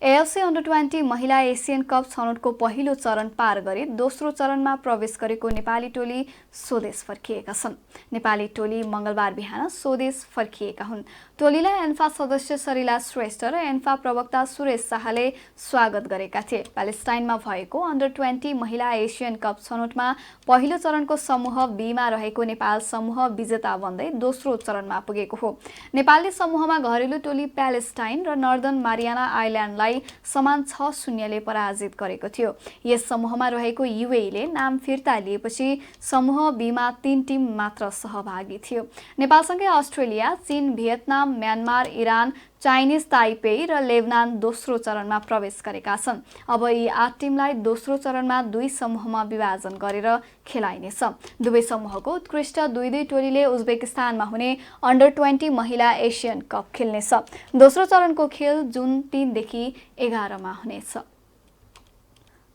एएफसी अन्डर-20 महिला एसियन कप छनौटको पहिलो चरण पार गरी दोस्रो चरणमा प्रवेश गरेको नेपाली टोली स्वदेश फर्किएका छन्। नेपाली टोली मंगलबार बिहान स्वदेश फर्किएका हुन्। टोलीलाई एन्फा सदस्य सरिला श्रेष्ठ र एन्फा प्रवक्ता सुरेश शाहले स्वागत गरेका थिए। प्यालेस्टाइनमा भएको अन्डर-20 महिला एसियन कप छनौटमा पहिलो चरणको समूह बीमा रहेको नेपाल समूह विजेता बन्दै दोस्रो चरणमा पुगेको हो। नेपालले समूहमा घरेलु टोली प्यालेस्टाइन र नर्दर्न मारियाना आइल्यान्डलाई समान 6-0 ले पराजित गरेको थियो। यस समूहमा रहेको युएईले नाम फिर्ता लिएपछि समूह बीमा 3 टिम मात्र सहभागी थियो। नेपालसँगै अस्ट्रेलिया, चीन, Vietnam, Myanmar, Iran, Chinese Taipei र लेबनान दोस्रो चरणमा प्रवेश गरेका छन्। अब यी 8 टिमलाई दोस्रो चरणमा 2 समूहमा विभाजन गरेर खेलाइनेछ। दुवै समूहको उत्कृष्ट 2-2 टोलीले उज्बेकिस्तानमा हुने अन्डर-20 महिला एसियन कप खेल्नेछ। दोस्रो चरणको खेल जुन 3 देखि 11 मा हुनेछ।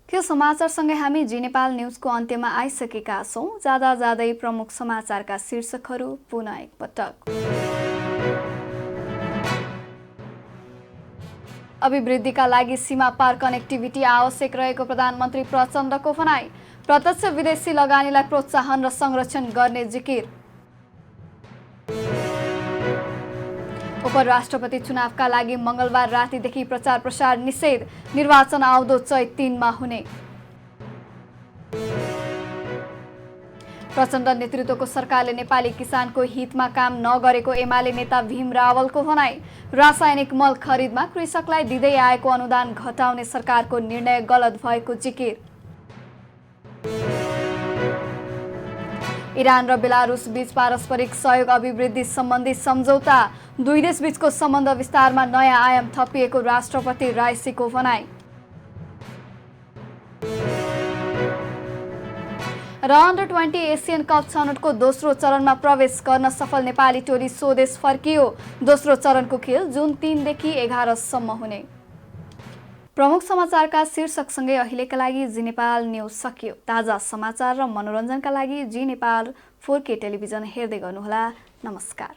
यो समाचारसँगै हामी जी नेपाल न्युजको अन्त्यमा आइसकेका छौं। जाँदै प्रमुख समाचारका शीर्षकहरू पुनः एकपटक। अभिवृद्धिका लागि सीमा पार कनेक्टिभिटी आवश्यक रहेको प्रधानमन्त्री प्रचण्डको भनाई। प्रत्यक्ष विदेशी लगानीलाई प्रोत्साहन र संरक्षण गर्ने जिकिर। उपराष्ट्रपति चुनावका लागि मंगलबार रातिदेखि प्रचार प्रसार निषेध। निर्वाचन आउँदो चैत 3 मा हुने। प्रचण्ड नेतृत्वको सरकारले नेपाली किसानको हितमा काम नगरेको एमाले नेता भीम रावलको भनाई। रासायनिक मल खरिदमा कृषकलाई दिँदै आएको अनुदान घटाउने सरकारको निर्णय गलत भएको जिकिर। इरान र बेलारुस बीच पारस्परिक सहयोग अभिवृद्धि सम्बन्धी सम्झौता। 2 देश बीचको सम्बन्ध विस्तारमा नयाँ आयाम थपिएको राष्ट्रपति राइसीको भनाई। र अन्डर-20 एसियन कप छनौटको दोस्रो चरणमा प्रवेश गर्न सफल नेपाली टोली स्वदेश फर्कियो। दोस्रो चरणको खेल जुन 3 देखि 11 सम्म हुने। प्रमुख समाचारका शीर्षकसँगै अहिलेका लागि जी नेपाल न्युज सकियो। ताजा समाचार र मनोरञ्जनका लागि जी नेपाल 4K टेलिभिजन हेर्दै गर्नुहोला। नमस्कार।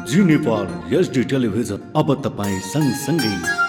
जी नेपाल HD टेलिभिजन अब तपाईं सँगसँगै